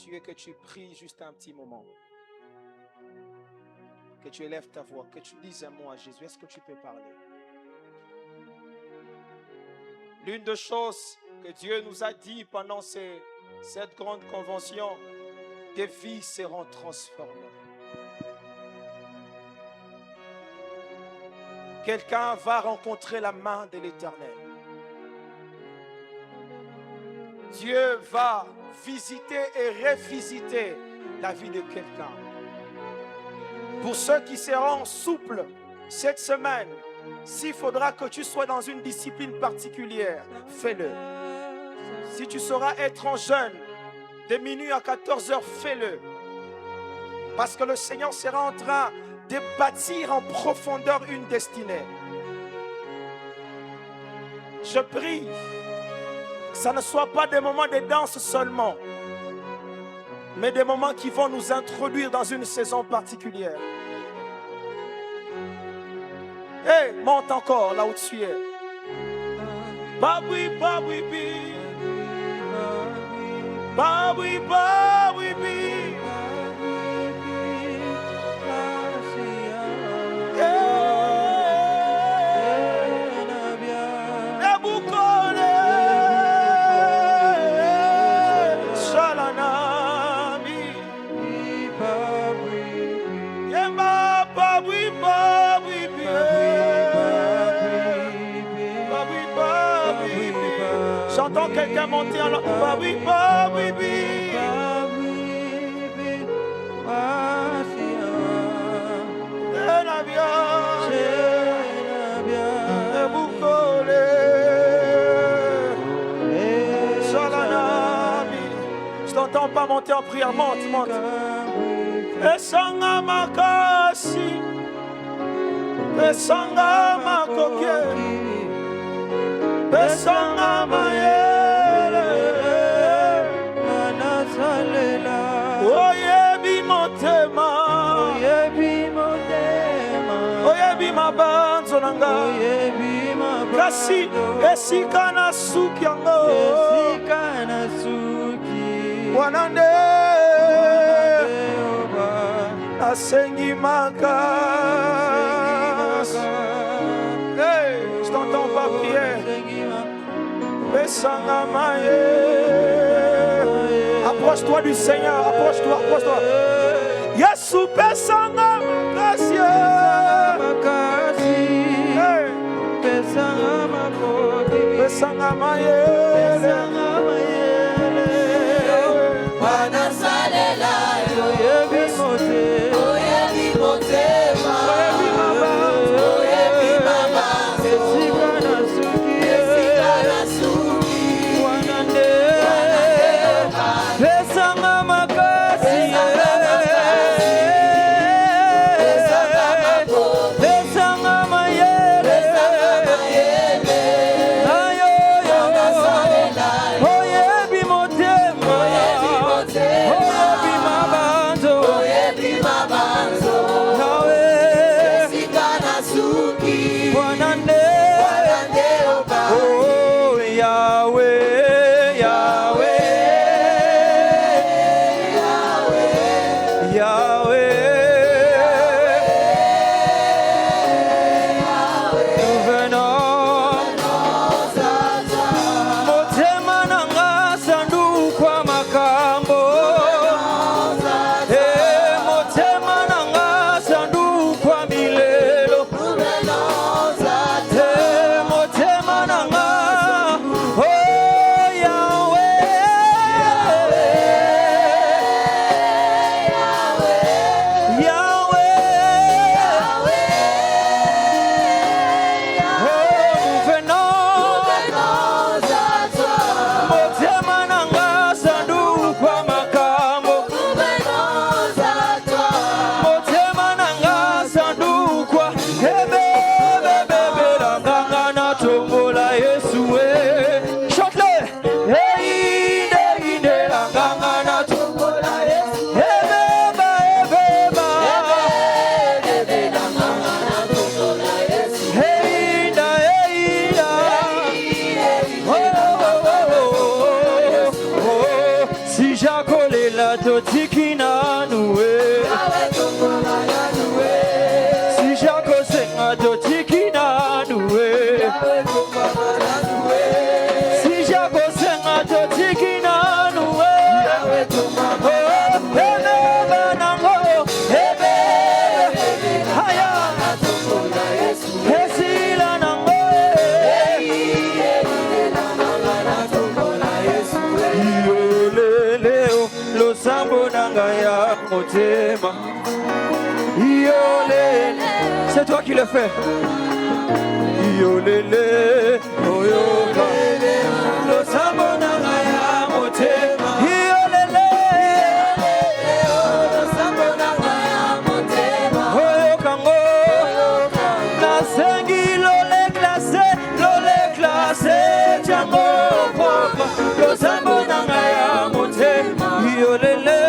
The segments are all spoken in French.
tu es, que tu pries juste un petit moment. Que tu élèves ta voix, que tu dises un mot à Jésus. Est-ce que tu peux parler? L'une des choses que Dieu nous a dit pendant cette grande convention, des vies seront transformées. Quelqu'un va rencontrer la main de l'Éternel. Dieu va visiter et revisiter la vie de quelqu'un. Pour ceux qui seront souples cette semaine, s'il faudra que tu sois dans une discipline particulière, fais-le. Si tu sauras être en jeûne de minuit à 14 heures, fais-le. Parce que le Seigneur sera en train de bâtir en profondeur une destinée. Je prie que ça ne soit pas des moments de danse seulement, mais des moments qui vont nous introduire dans une saison particulière. Hey, monte encore là où tu es. Baboui, baboui, bi. Baboui, baboui, bi. J'entends quelqu'un monter en langue. Babi, babi, babi. Je t'entends pas monter en prière. Monte, monte. Esanga makasi. Esanga makoke. Besanga mayele anasalela oyebi motema oyebi mabanzo nanga oyebi mabanzo kasi esika na suki yango wanande asengi makasi. Hey, je t'entends pas prier. Approche-toi du Seigneur, approche-toi, approche-toi. Yesu pesanga makasi, pesanga makodi, pesanga mayele, wana salela, oyebi mote, oyebi motema, oyebi maba, oyebi maba, esika na suki, esika na suki. Pesanga makasi, pesanga mayele, ayo yo, kosenga totikina nuwe sija kosenga totikina nuwe sija kosenga totikina nuwe C'est toi qui le fais. Yolele, oyoka, lo sambona ngaya motema. Yolele, lo sambona ngaya motema. Oyoka ngo, na sengi lole classe, jango papa, lo sambona ngaya motema. Yolele.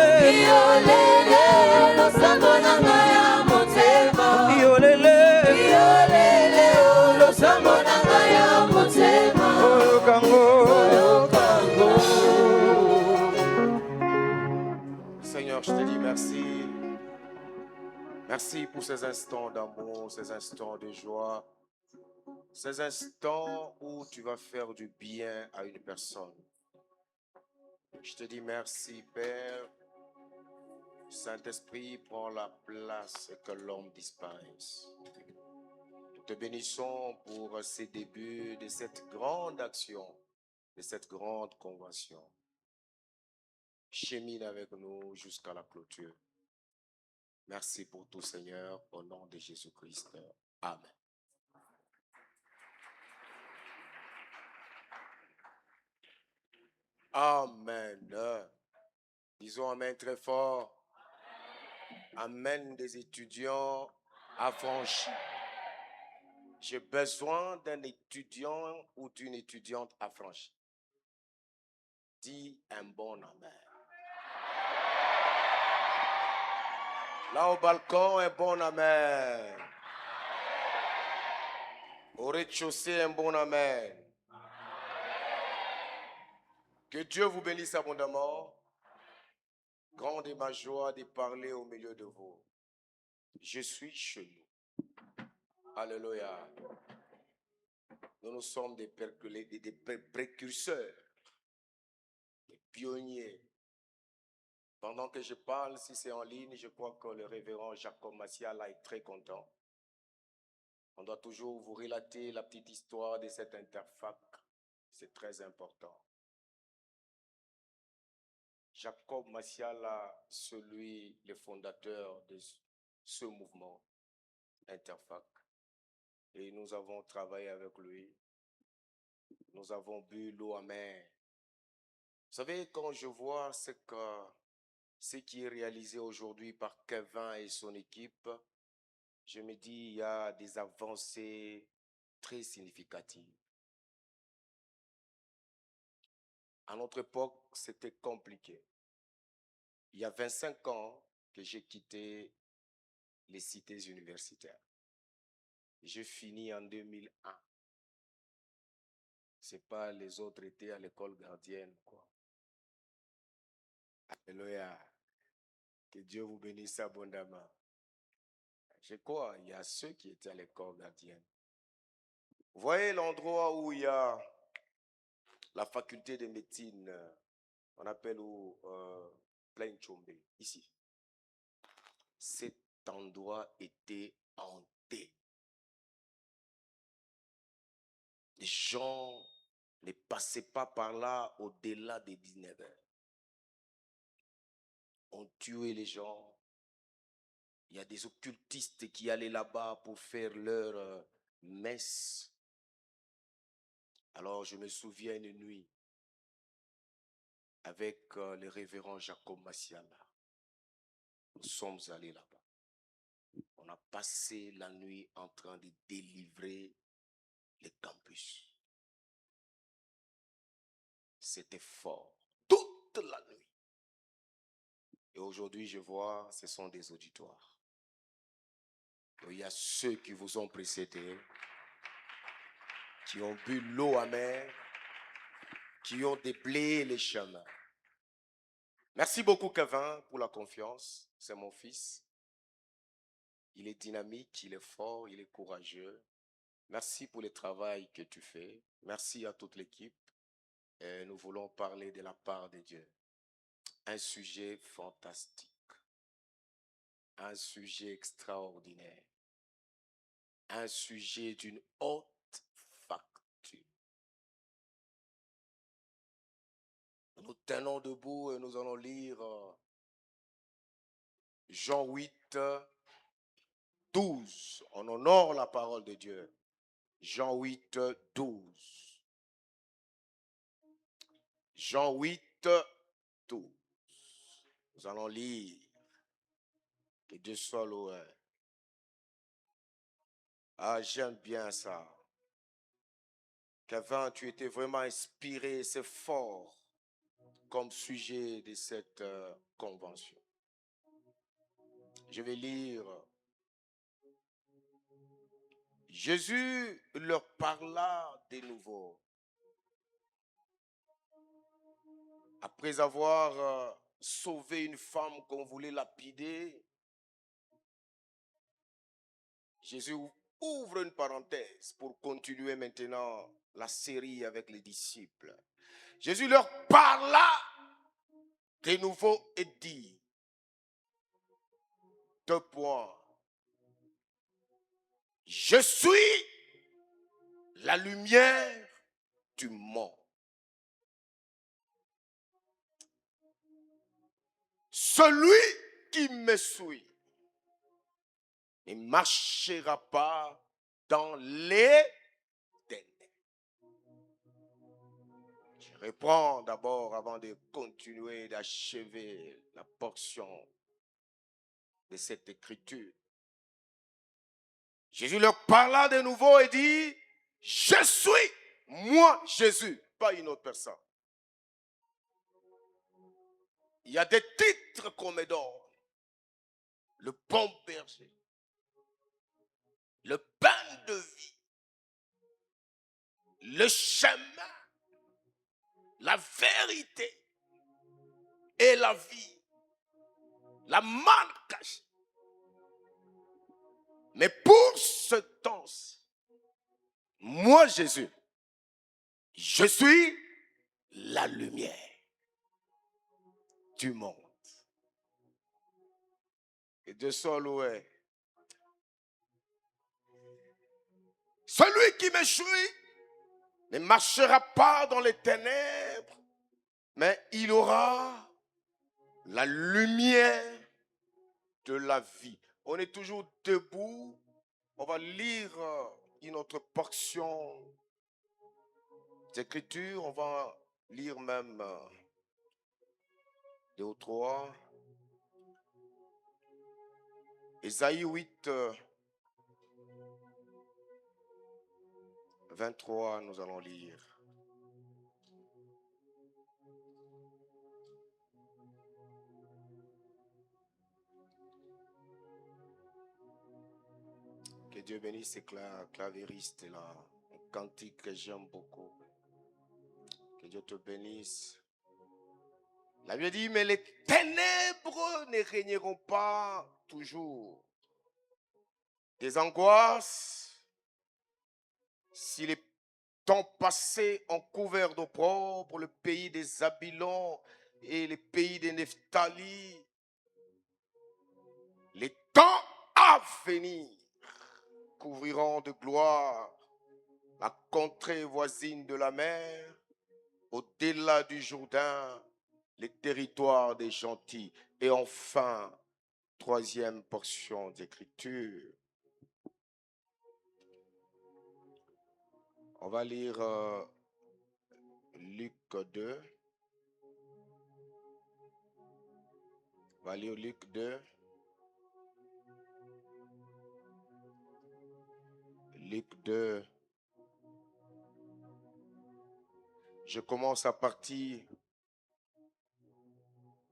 Seigneur, je te dis merci. Merci pour ces instants d'amour, ces instants de joie, ces instants où tu vas faire du bien à une personne. Je te dis merci, Père. Saint-Esprit, prends la place que l'homme disparaisse. Nous te bénissons pour ces débuts de cette grande action, de cette grande convention. Chemine avec nous jusqu'à la clôture. Merci pour tout, Seigneur, au nom de Jésus-Christ. Amen. Amen. Disons amen très fort. Amen des étudiants affranchis. J'ai besoin d'un étudiant ou d'une étudiante affranchie. Dis un bon amen. Là au balcon, un bon amen. Au rez-de-chaussée, un bon amen. Que Dieu vous bénisse abondamment. Grande est ma joie de parler au milieu de vous. Je suis chez nous. Alléluia. Nous sommes des précurseurs, des pionniers. Pendant que je parle, si c'est en ligne, je crois que le révérend Jacob Massiala est très content. On doit toujours vous relater la petite histoire de cette interfac. C'est très important. Jacob Massiala, le fondateur de ce mouvement interfac. Et nous avons travaillé avec lui. Nous avons bu l'eau amère. Vous savez, quand je vois ce qui est réalisé aujourd'hui par Kevin et son équipe, je me dis il y a des avancées très significatives. À notre époque, c'était compliqué. Il y a 25 ans que j'ai quitté les cités universitaires. J'ai fini en 2001. C'est pas les autres étaient à l'école gardienne, quoi. Alléluia. Que Dieu vous bénisse abondamment. Je crois, il y a ceux qui étaient à l'école gardienne. Vous voyez l'endroit où il y a la faculté de médecine, on appelle Plaine Chombe, ici. Cet endroit était hanté. Les gens ne passaient pas par là au-delà des 19 heures. On tuait les gens. Il y a des occultistes qui allaient là-bas pour faire leur messe. Alors je me souviens une nuit avec le révérend Jacob Massiala. Nous sommes allés là-bas. On a passé la nuit en train de délivrer les campus. C'était fort. Toute la nuit. Et aujourd'hui, je vois, ce sont des auditoires. Il y a ceux qui vous ont précédés, qui ont bu l'eau amère, qui ont déblayé les chemins. Merci beaucoup, Kevin, pour la confiance. C'est mon fils. Il est dynamique, il est fort, il est courageux. Merci pour le travail que tu fais. Merci à toute l'équipe. Et nous voulons parler de la part de Dieu. Un sujet fantastique. Un sujet extraordinaire. Un sujet d'une haute facture. Nous tenons debout et nous allons lire Jean 8, 12. On honore la parole de Dieu. Jean 8, 12. Jean 8, 12. Nous allons lire. Que Dieu soit loué. Ah, j'aime bien ça. Kevin, tu étais vraiment inspiré, c'est fort comme sujet de cette convention. Je vais lire. Jésus leur parla de nouveau. Après avoir sauvé une femme qu'on voulait lapider, Jésus ouvre une parenthèse pour continuer maintenant la série avec les disciples. Jésus leur parla de nouveau et dit, 2 points. Je suis la lumière du monde. Celui qui me suit ne marchera pas dans les ténèbres. Je reprends d'abord avant de continuer d'achever la portion de cette écriture. Jésus leur parla de nouveau et dit, je suis moi Jésus, pas une autre personne. Il y a des titres qu'on me donne. Le bon berger, le pain de vie, le chemin, la vérité et la vie, la manne cachée. Mais pour ce temps-ci, moi Jésus, je suis la lumière du monde. Et Dieu soit loué. Celui qui me suit ne marchera pas dans les ténèbres, mais il aura la lumière de la vie. On est toujours debout. On va lire une autre portion d'écriture. On va lire même 2 ou 3. Ésaïe 8, 23, nous allons lire. Que Dieu bénisse ces clavéristes là. Un cantique que j'aime beaucoup. Que Dieu te bénisse. La Bible dit, mais les ténèbres ne régneront pas toujours. Des angoisses, si les temps passés ont couvert d'opprobre le pays des Zabylons et le pays des Nephtali, les temps à venir couvriront de gloire la contrée voisine de la mer, au-delà du Jourdain, les territoires des gentils. Et enfin, 3e portion d'écriture. On va lire Luc 2. On va lire Luc 2. Luc 2. Je commence à partir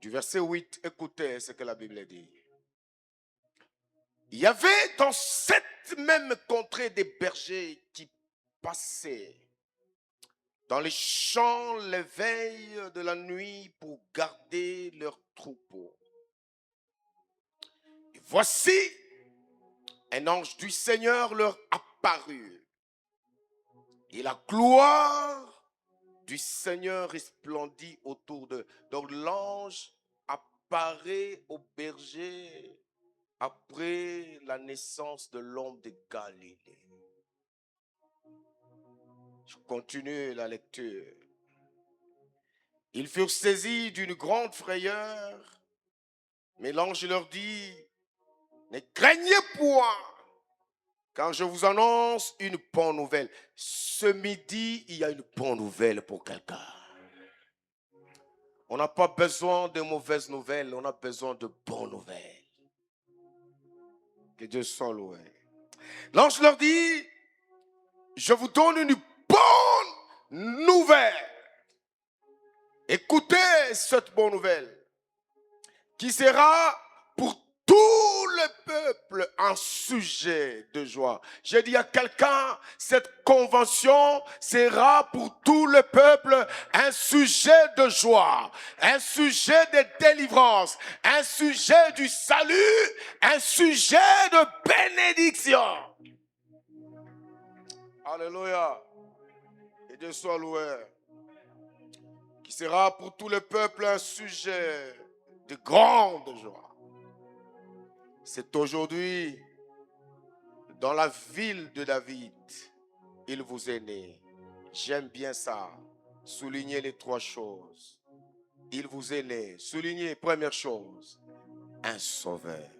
du verset 8. Écoutez ce que la Bible dit. Il y avait dans cette même contrée des bergers qui passaient dans les champs les veilles de la nuit pour garder leurs troupeaux. Et voici, un ange du Seigneur leur apparut. Et la gloire du Seigneur resplendit autour d'eux. Donc l'ange apparaît au berger après la naissance de l'homme de Galilée. Je continue la lecture. Ils furent saisis d'une grande frayeur, mais l'ange leur dit, ne craignez point, car je vous annonce une bonne nouvelle. Ce midi, il y a une bonne nouvelle pour quelqu'un. On n'a pas besoin de mauvaises nouvelles, on a besoin de bonnes nouvelles. Que Dieu soit loué. L'ange leur dit, je vous donne une bonne nouvelle. Écoutez cette bonne nouvelle qui sera pour tout le peuple un sujet de joie. J'ai dit à quelqu'un, cette convention sera pour tout le peuple un sujet de joie, un sujet de délivrance, un sujet du salut, un sujet de bénédiction. Alléluia. Que Dieu soit loué. Qui sera pour tout le peuple un sujet de grande joie. C'est aujourd'hui, dans la ville de David, il vous est né. J'aime bien ça. Soulignez les trois choses. Il vous est né. Soulignez, première chose, un sauveur.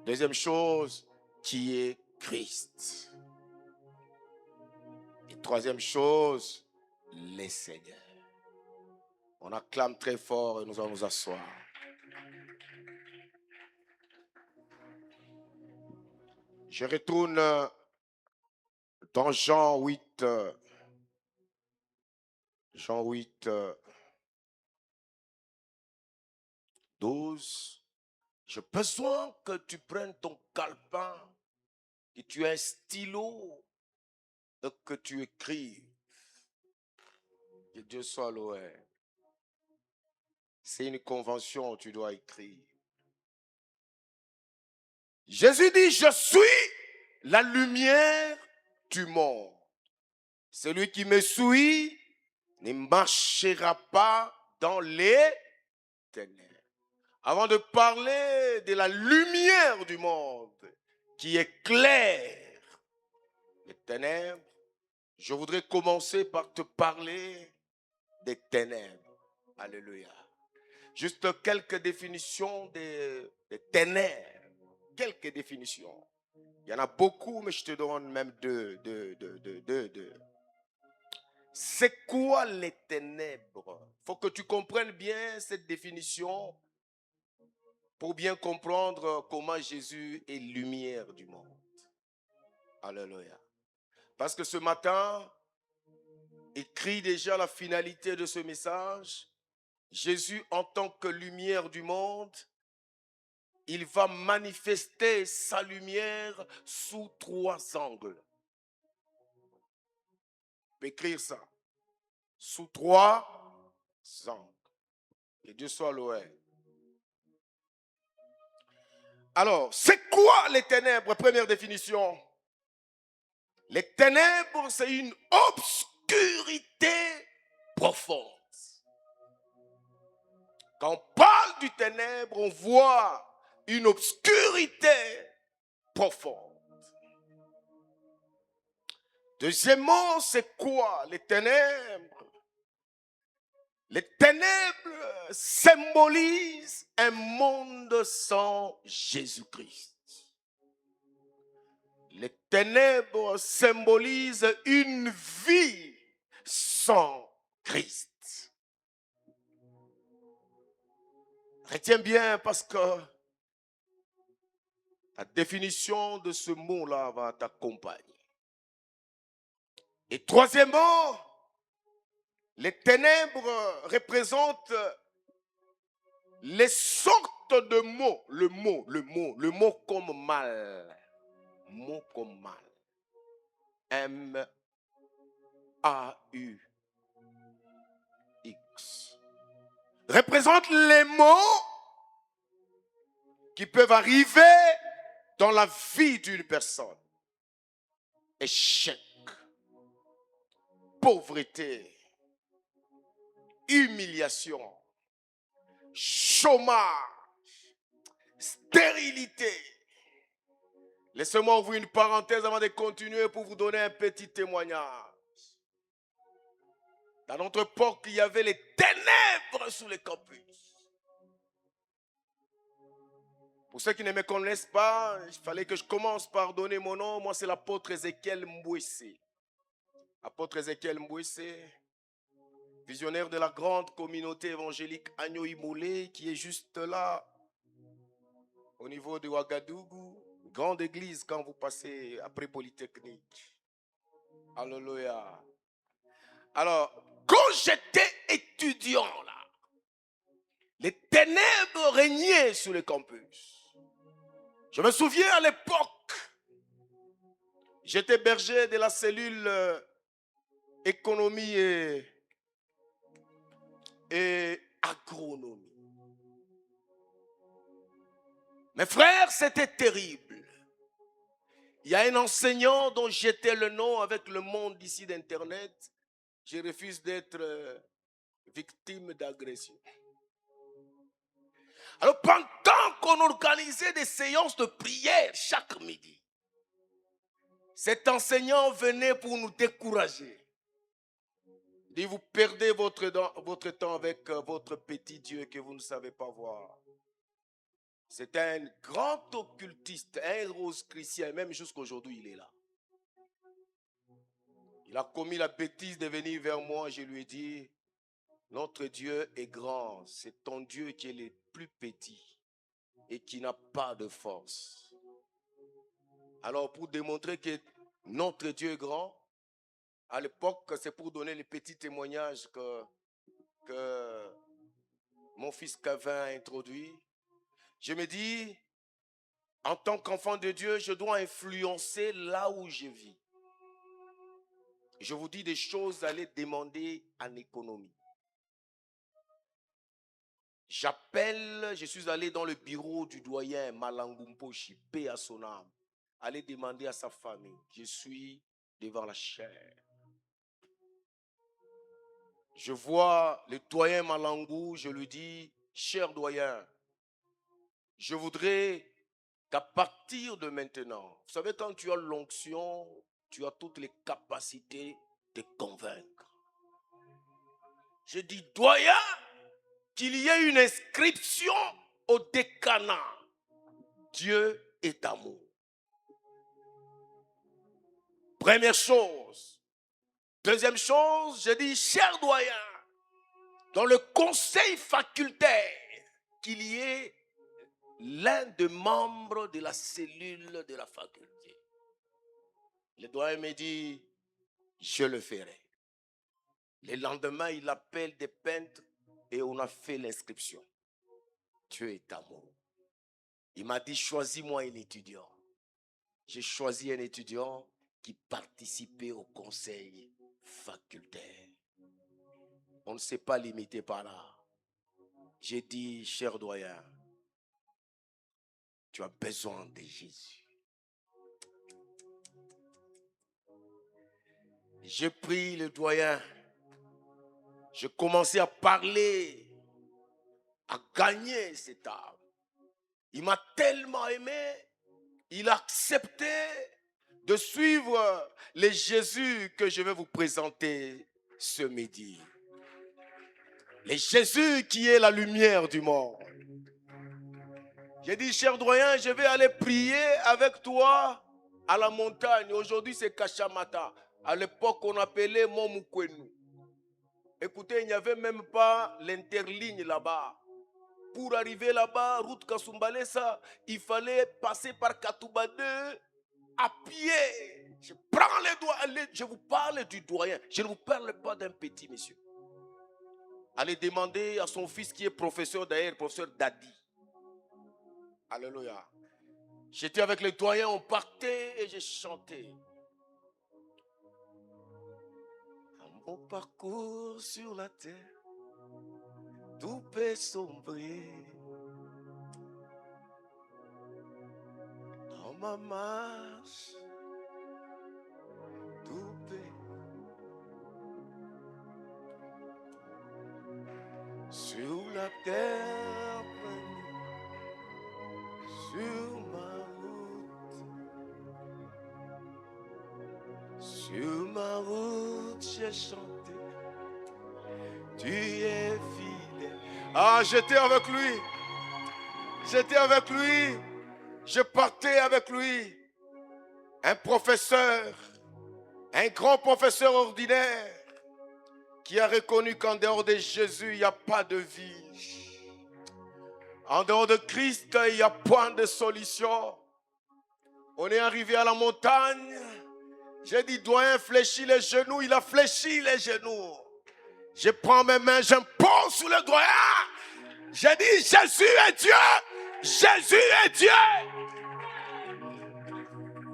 Deuxième chose, qui est Christ. Et troisième chose, les seigneurs. On acclame très fort et nous allons nous asseoir. Je retourne dans Jean 8. Jean 8, 12. J'ai besoin que tu prennes ton calepin, que tu aies un stylo et que tu écrives. Que Dieu soit loué. C'est une convention, tu dois écrire. Jésus dit, je suis la lumière du monde. Celui qui me suit ne marchera pas dans les ténèbres. Avant de parler de la lumière du monde qui éclaire les ténèbres, je voudrais commencer par te parler des ténèbres. Alléluia. Juste quelques définitions des ténèbres. Quelques définitions. Il y en a beaucoup, mais je te donne même deux. C'est quoi les ténèbres? Il faut que tu comprennes bien cette définition pour bien comprendre comment Jésus est lumière du monde. Alléluia. Parce que ce matin, écrit déjà la finalité de ce message, Jésus en tant que lumière du monde, il va manifester sa lumière sous trois angles. On peut écrire ça. Sous trois angles. Que Dieu soit loué. Alors, c'est quoi les ténèbres? Première définition. Les ténèbres, c'est une obscurité profonde. Quand on parle du ténèbre, on voit une obscurité profonde. Deuxièmement, c'est quoi les ténèbres? Les ténèbres symbolisent un monde sans Jésus-Christ. Les ténèbres symbolisent une vie sans Christ. Retiens bien parce que la définition de ce mot-là va t'accompagner. Et troisièmement, les ténèbres représentent les sortes de mots. Le mot comme mal. Mot comme mal. M-A-L. représente les mots qui peuvent arriver dans la vie d'une personne. Échec, pauvreté, humiliation, chômage, stérilité. Laissez-moi ouvrir une parenthèse avant de continuer pour vous donner un petit témoignage. Dans notre époque, il y avait les ténèbres sous les campus. Pour ceux qui ne me connaissent pas, il fallait que je commence par donner mon nom. Moi, c'est l'apôtre Ézéchiel Mbouessé. Apôtre Ézéchiel Mbouessé, visionnaire de la grande communauté évangélique Agno Imolé, qui est juste là, au niveau de Ouagadougou. Grande église quand vous passez après Polytechnique. Alléluia. Alors, quand j'étais étudiant là, les ténèbres régnaient sur le campus. Je me souviens à l'époque, j'étais berger de la cellule économie et agronomie. Mes frères, c'était terrible. Il y a un enseignant dont j'étais le nom avec le monde ici d'Internet. Je refuse d'être victime d'agression. Alors pendant qu'on organisait des séances de prière chaque midi, cet enseignant venait pour nous décourager. Il dit, vous perdez votre temps avec votre petit Dieu que vous ne savez pas voir. C'était un grand occultiste, un rose chrétien, même jusqu'aujourd'hui il est là. Il a commis la bêtise de venir vers moi, je lui ai dit, notre Dieu est grand, c'est ton Dieu qui est le plus petit et qui n'a pas de force. Alors pour démontrer que notre Dieu est grand, à l'époque c'est pour donner les petits témoignages que mon fils Kevin a introduit. Je me dis, en tant qu'enfant de Dieu, je dois influencer là où je vis. Je vous dis des choses à aller demander en économie. Je suis allé dans le bureau du doyen Malangumposhi, paix à son âme, aller demander à sa famille. Je suis devant la chair. Je vois le doyen Malangou, je lui dis, cher doyen, je voudrais qu'à partir de maintenant, vous savez, quand tu as l'onction, tu as toutes les capacités de convaincre. Je dis, doyen, qu'il y ait une inscription au décanat. Dieu est amour. Première chose. Deuxième chose, je dis, cher doyen, dans le conseil facultaire, qu'il y ait l'un des membres de la cellule de la faculté. Le doyen me dit, je le ferai. Le lendemain, il appelle des peintres et on a fait l'inscription. Dieu est amour. Il m'a dit, choisis-moi un étudiant. J'ai choisi un étudiant qui participait au conseil facultaire. On ne s'est pas limité par là. J'ai dit, cher doyen, tu as besoin de Jésus. J'ai pris le doyen. Je commençais à parler, à gagner cette âme. Il m'a tellement aimé, il a accepté de suivre le Jésus que je vais vous présenter ce midi. Le Jésus qui est la lumière du monde. J'ai dit, cher doyen, je vais aller prier avec toi à la montagne. Aujourd'hui, c'est Kachamata. À l'époque, on appelait Momukwenu. Écoutez, il n'y avait même pas l'interligne là-bas. Pour arriver là-bas, route Kasumbalesa, il fallait passer par Katouba 2 à pied. Je prends les doigts, je vous parle du doyen. Je ne vous parle pas d'un petit monsieur. Allez demander à son fils qui est professeur d'ailleurs, professeur Dadi. Alléluia. J'étais avec les doyens, on partait et j'ai chanté. Mon parcours sur la terre, tout peut sombrer. Dans ma marche, tout peut. Sur la terre, sur ma route. Sur ma route, j'ai chanté. Tu es fidèle. Ah, j'étais avec lui. J'étais avec lui. Je partais avec lui. Un professeur, un grand professeur ordinaire qui a reconnu qu'en dehors de Jésus, il n'y a pas de vie. En dehors de Christ, il n'y a point de solution. On est arrivé à la montagne. J'ai dit, doyen, fléchis les genoux. Il a fléchi les genoux. Je prends mes mains, j'impose sur le doyen. J'ai dit, Jésus est Dieu. Jésus est Dieu.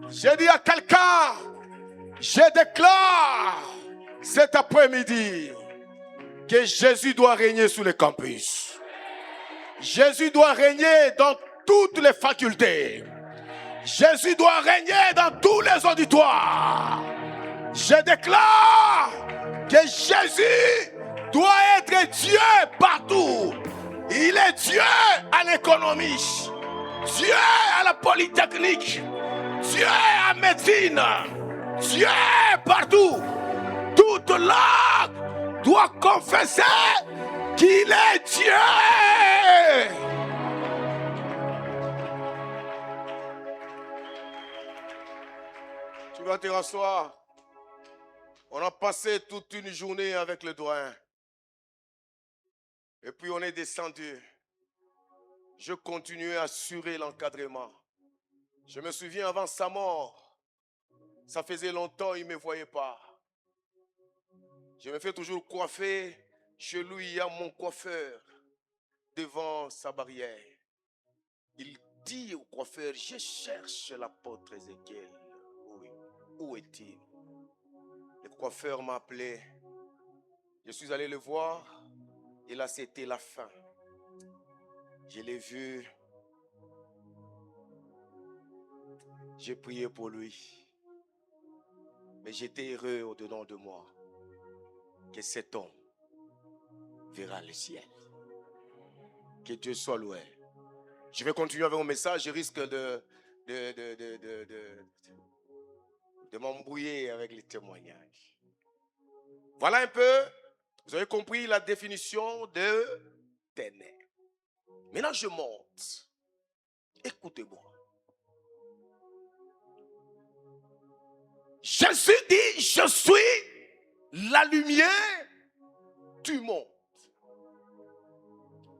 J'ai dit à quelqu'un, je déclare cet après-midi que Jésus doit régner sur le campus. Jésus doit régner dans toutes les facultés. Jésus doit régner dans tous les auditoires. Je déclare que Jésus doit être Dieu partout. Il est Dieu à l'économie, Dieu à la polytechnique, Dieu à la médecine, Dieu partout. Toute langue doit confesser qu'il est Dieu. Tu vas te rasseoir. On a passé toute une journée avec le doyen. Et puis on est descendu. Je continuais à assurer l'encadrement. Je me souviens avant sa mort. Ça faisait longtemps qu'il ne me voyait pas. Je me fais toujours coiffer. Chez lui, il y a mon coiffeur devant sa barrière. Il dit au coiffeur, je cherche l'apôtre Ézéchiel. Oui. Où est-il? Le coiffeur m'a appelé. Je suis allé le voir. Et là, c'était la fin. Je l'ai vu. J'ai prié pour lui. Mais j'étais heureux au-dedans de moi que cet homme verra le ciel. Que Dieu soit loué. Je vais continuer avec mon message. Je risque de m'embrouiller avec les témoignages. Voilà un peu. Vous avez compris la définition de ténèbres. Maintenant, je monte. Écoutez-moi. Jésus dit, je suis la lumière du monde.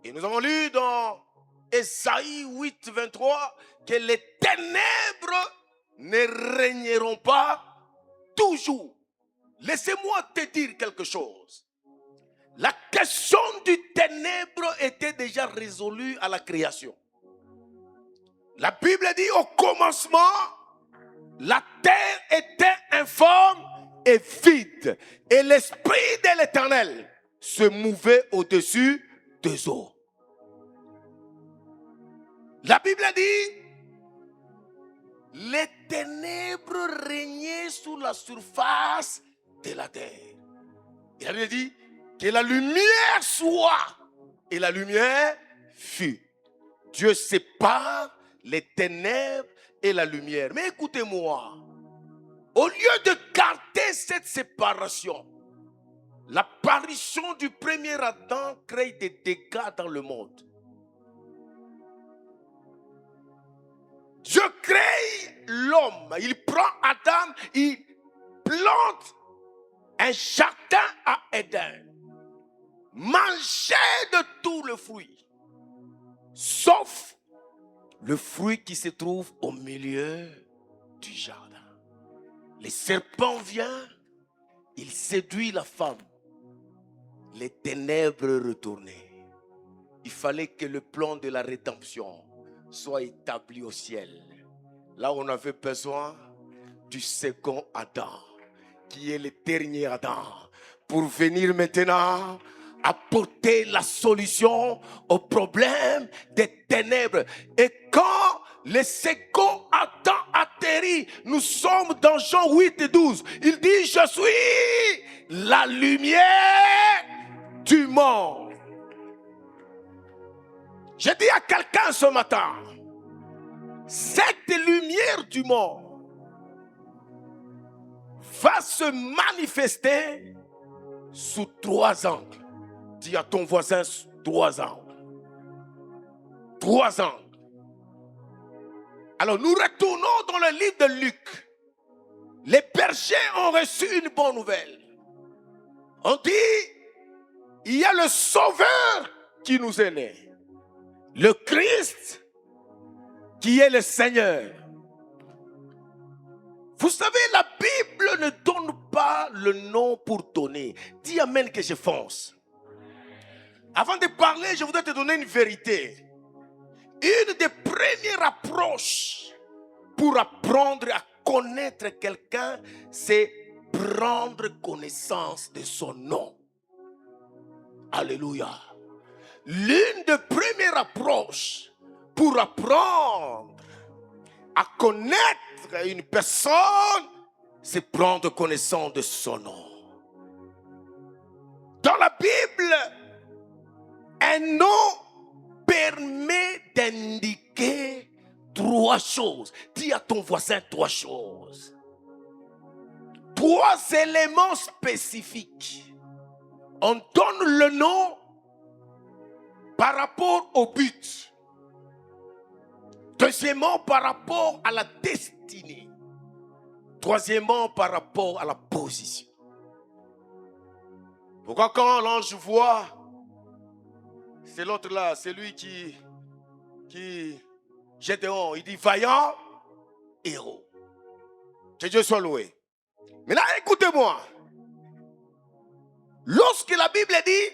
Et nous avons lu dans Ésaïe 8, 23 que les ténèbres ne régneront pas toujours. Laissez-moi te dire quelque chose. La question du ténèbre était déjà résolue à la création. La Bible dit au commencement, la terre était informe et vide. Et l'esprit de l'Éternel se mouvait au-dessus des eaux. La Bible dit, les ténèbres régnaient sur la surface de la terre. Et la Bible dit, que la lumière soit. Et la lumière fut. Dieu sépare les ténèbres et la lumière. Mais écoutez-moi. Au lieu de garder cette séparation, l'apparition du premier Adam crée des dégâts dans le monde. Dieu crée l'homme. Il prend Adam, il plante un jardin à Éden. Manger de tout le fruit, sauf le fruit qui se trouve au milieu du jardin. Le serpent vient, il séduit la femme. Les ténèbres retournaient. Il fallait que le plan de la rédemption soit établi au ciel. Là où on avait besoin du second Adam, qui est le dernier Adam, pour venir maintenant apporter la solution au problème des ténèbres. Et quand le second Adam atterrit, nous sommes dans Jean 8 et 12. Il dit, je suis la lumière du monde. Je dis à quelqu'un ce matin, cette lumière du monde va se manifester sous 3 angles. Dis à ton voisin 3 angles. 3 angles. Alors nous retournons dans le livre de Luc. Les bergers ont reçu une bonne nouvelle. On dit, il y a le Sauveur qui nous est né. Le Christ qui est le Seigneur. Vous savez, la Bible ne donne pas le nom pour donner. Dis amen que je fonce. Avant de parler, je voudrais te donner une vérité. Une des premières approches pour apprendre à connaître quelqu'un, c'est prendre connaissance de son nom. Alléluia. L'une des premières approches pour apprendre à connaître une personne, c'est prendre connaissance de son nom. Dans la Bible, un nom permet d'indiquer 3 choses. Dis à ton voisin 3 choses. 3 éléments spécifiques. On donne le nom par rapport au but. Deuxièmement, par rapport à la destinée. Troisièmement, par rapport à la position. Pourquoi quand l'ange voit, c'est l'autre là, c'est lui qui Gédéon, il dit vaillant héros. Que Dieu soit loué. Maintenant, écoutez-moi. Lorsque la Bible dit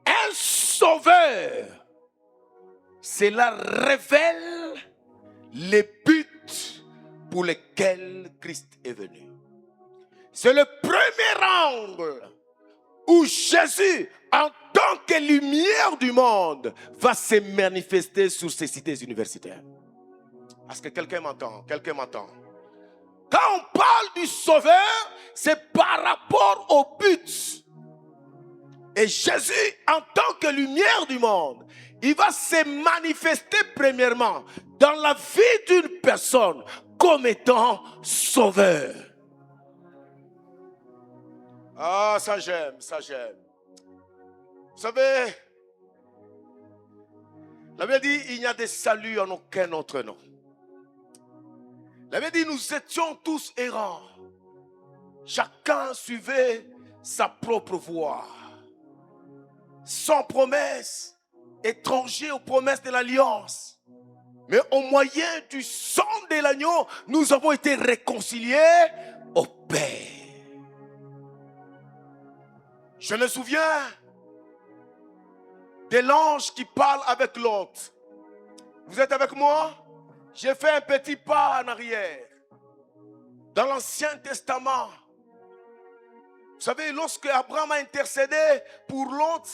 un sauveur, cela révèle les buts pour lesquels Christ est venu. C'est le premier angle où Jésus, en tant que lumière du monde, va se manifester sur ces cités universitaires. Est-ce que quelqu'un m'entend? Quelqu'un m'entend? Quand on parle du Sauveur, c'est par rapport au but. Et Jésus, en tant que lumière du monde, il va se manifester premièrement dans la vie d'une personne comme étant sauveur. Ah, ça j'aime, ça j'aime. Vous savez, la Bible dit il n'y a de salut en aucun autre nom. La Bible dit nous étions tous errants. Chacun suivait sa propre voie. Sans promesse, étranger aux promesses de l'alliance. Mais au moyen du sang de l'agneau, nous avons été réconciliés au Père. Je me souviens de l'ange qui parle avec l'autre. Vous êtes avec moi? J'ai fait un petit pas en arrière. Dans l'Ancien Testament, vous savez, lorsque Abraham a intercédé pour l'autre,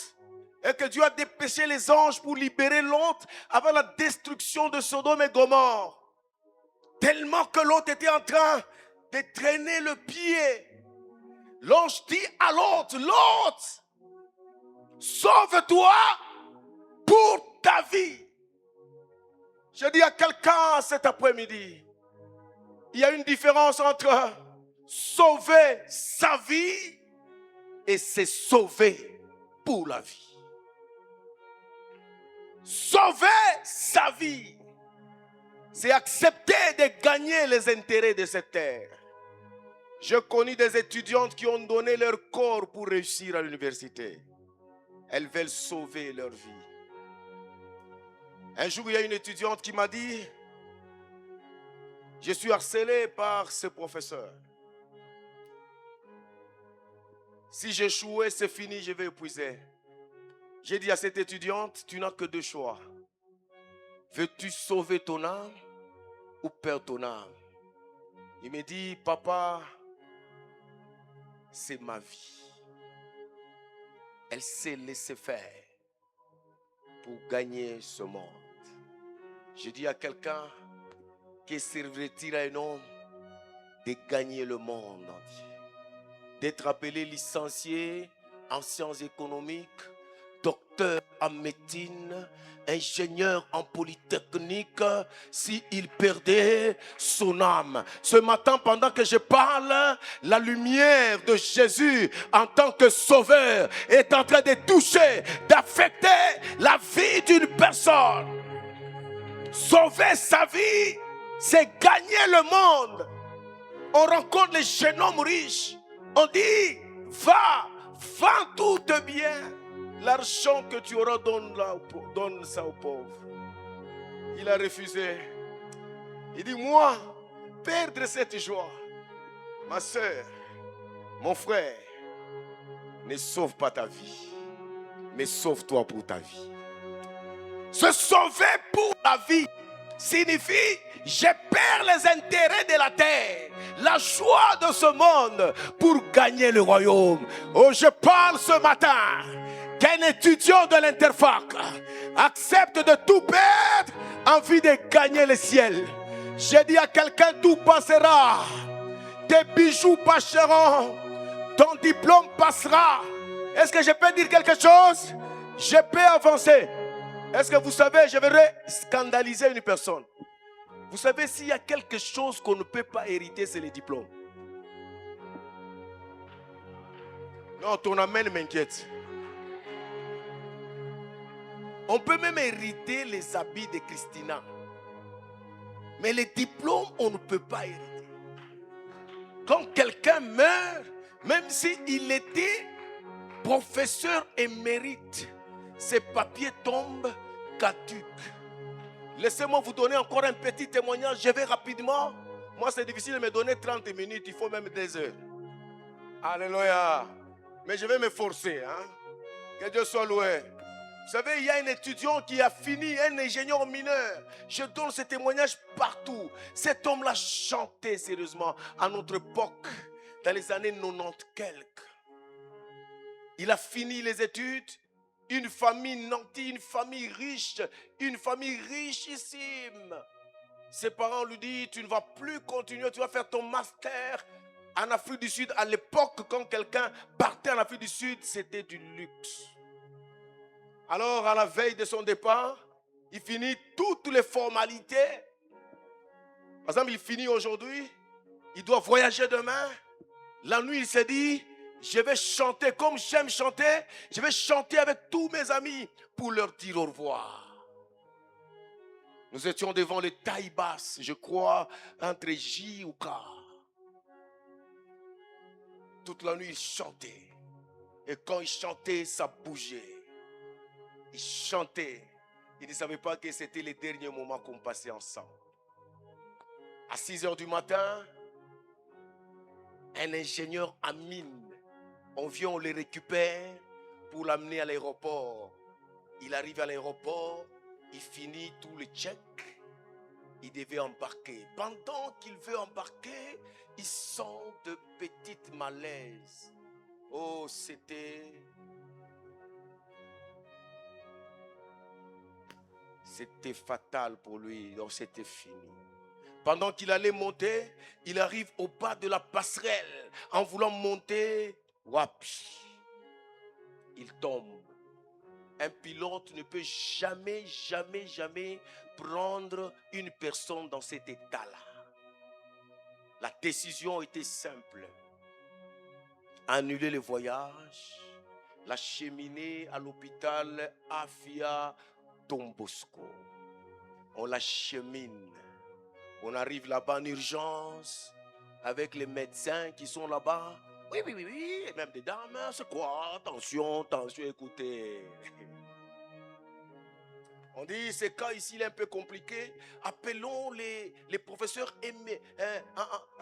et que Dieu a dépêché les anges pour libérer Lot avant la destruction de Sodome et Gomorrhe. Tellement que Lot était en train de traîner le pied. L'ange dit à Lot, Lot, sauve-toi pour ta vie. Je dis à quelqu'un cet après-midi, il y a une différence entre sauver sa vie et se sauver pour la vie. Sauver sa vie, c'est accepter de gagner les intérêts de cette terre. Je connais des étudiantes qui ont donné leur corps pour réussir à l'université. Elles veulent sauver leur vie. Un jour, il y a une étudiante qui m'a dit, je suis harcelé par ce professeur. Si j'échouais, c'est fini, je vais épuiser. J'ai dit à cette étudiante, tu n'as que 2 choix. Veux-tu sauver ton âme ou perdre ton âme? Il me dit, papa, c'est ma vie. Elle s'est laissée faire pour gagner ce monde. Je dis à quelqu'un, que servirait-il à un homme de gagner le monde entier? D'être appelé licencié en sciences économiques, docteur en médecine, ingénieur en polytechnique, s'il perdait son âme. Ce matin, pendant que je parle, la lumière de Jésus en tant que sauveur est en train de toucher, d'affecter la vie d'une personne. Sauver sa vie, c'est gagner le monde. On rencontre les jeunes hommes riches. On dit, va, vends tout tes biens. L'argent que tu auras, donne ça aux pauvres. Il a refusé. Il dit, moi, perdre cette joie. Ma soeur, mon frère, ne sauve pas ta vie, mais sauve-toi pour ta vie. Se sauver pour la vie signifie, je perds les intérêts de la terre, la joie de ce monde pour gagner le royaume. Oh, je parle ce matin qu'un étudiant de l'Interfac accepte de tout perdre en vue de gagner le ciel. J'ai dit à quelqu'un, tout passera, tes bijoux passeront, ton diplôme passera. Est-ce que je peux dire quelque chose? Je peux avancer. Est-ce que vous savez, je voudrais scandaliser une personne. Vous savez, s'il y a quelque chose qu'on ne peut pas hériter, c'est les diplômes. Non, ton amen m'inquiète. On peut même hériter les habits de Christina. Mais les diplômes, on ne peut pas hériter. Quand quelqu'un meurt, même s'il était professeur émérite, ses papiers tombent caducs. Laissez-moi vous donner encore un petit témoignage. Je vais rapidement. Moi, c'est difficile de me donner 30 minutes. Il faut même 2 heures. Alléluia. Mais je vais me forcer. Que Dieu soit loué. Vous savez, il y a un étudiant qui a fini, un ingénieur mineur. Je donne ce témoignage partout. Cet homme-là chantait sérieusement à notre époque, dans les années 90 quelques. Il a fini les études. Une famille nantie, une famille richissime. Ses parents lui disent, tu ne vas plus continuer, tu vas faire ton master en Afrique du Sud. À l'époque, quand quelqu'un partait en Afrique du Sud, c'était du luxe. Alors, à la veille de son départ, il finit toutes les formalités. Par exemple, il finit aujourd'hui, il doit voyager demain. La nuit, il s'est dit, je vais chanter comme j'aime chanter. Je vais chanter avec tous mes amis pour leur dire au revoir. Nous étions devant les tailles basses, je crois, entre J ou K. Toute la nuit, il chantait. Et quand il chantait, ça bougeait. Il chantait. Il ne savait pas que c'était les derniers moments qu'on passait ensemble. À 6 heures du matin, un ingénieur en mine, on vient, on le récupère pour l'amener à l'aéroport. Il arrive à l'aéroport, il finit tous les checks, il devait embarquer. Pendant qu'il veut embarquer, il sent de petites malaises. Oh, c'était fatal pour lui, donc c'était fini. Pendant qu'il allait monter, il arrive au bas de la passerelle. En voulant monter, wapi, il tombe. Un pilote ne peut jamais prendre une personne dans cet état-là. La décision était simple. Annuler le voyage, l'acheminer à l'hôpital Afia Don Bosco. On l'achemine. On arrive là-bas en urgence avec les médecins qui sont là-bas. Oui. Et même des dames, c'est quoi? Attention, écoutez. On dit, ce cas ici, il est un peu compliqué. Appelons les professeurs,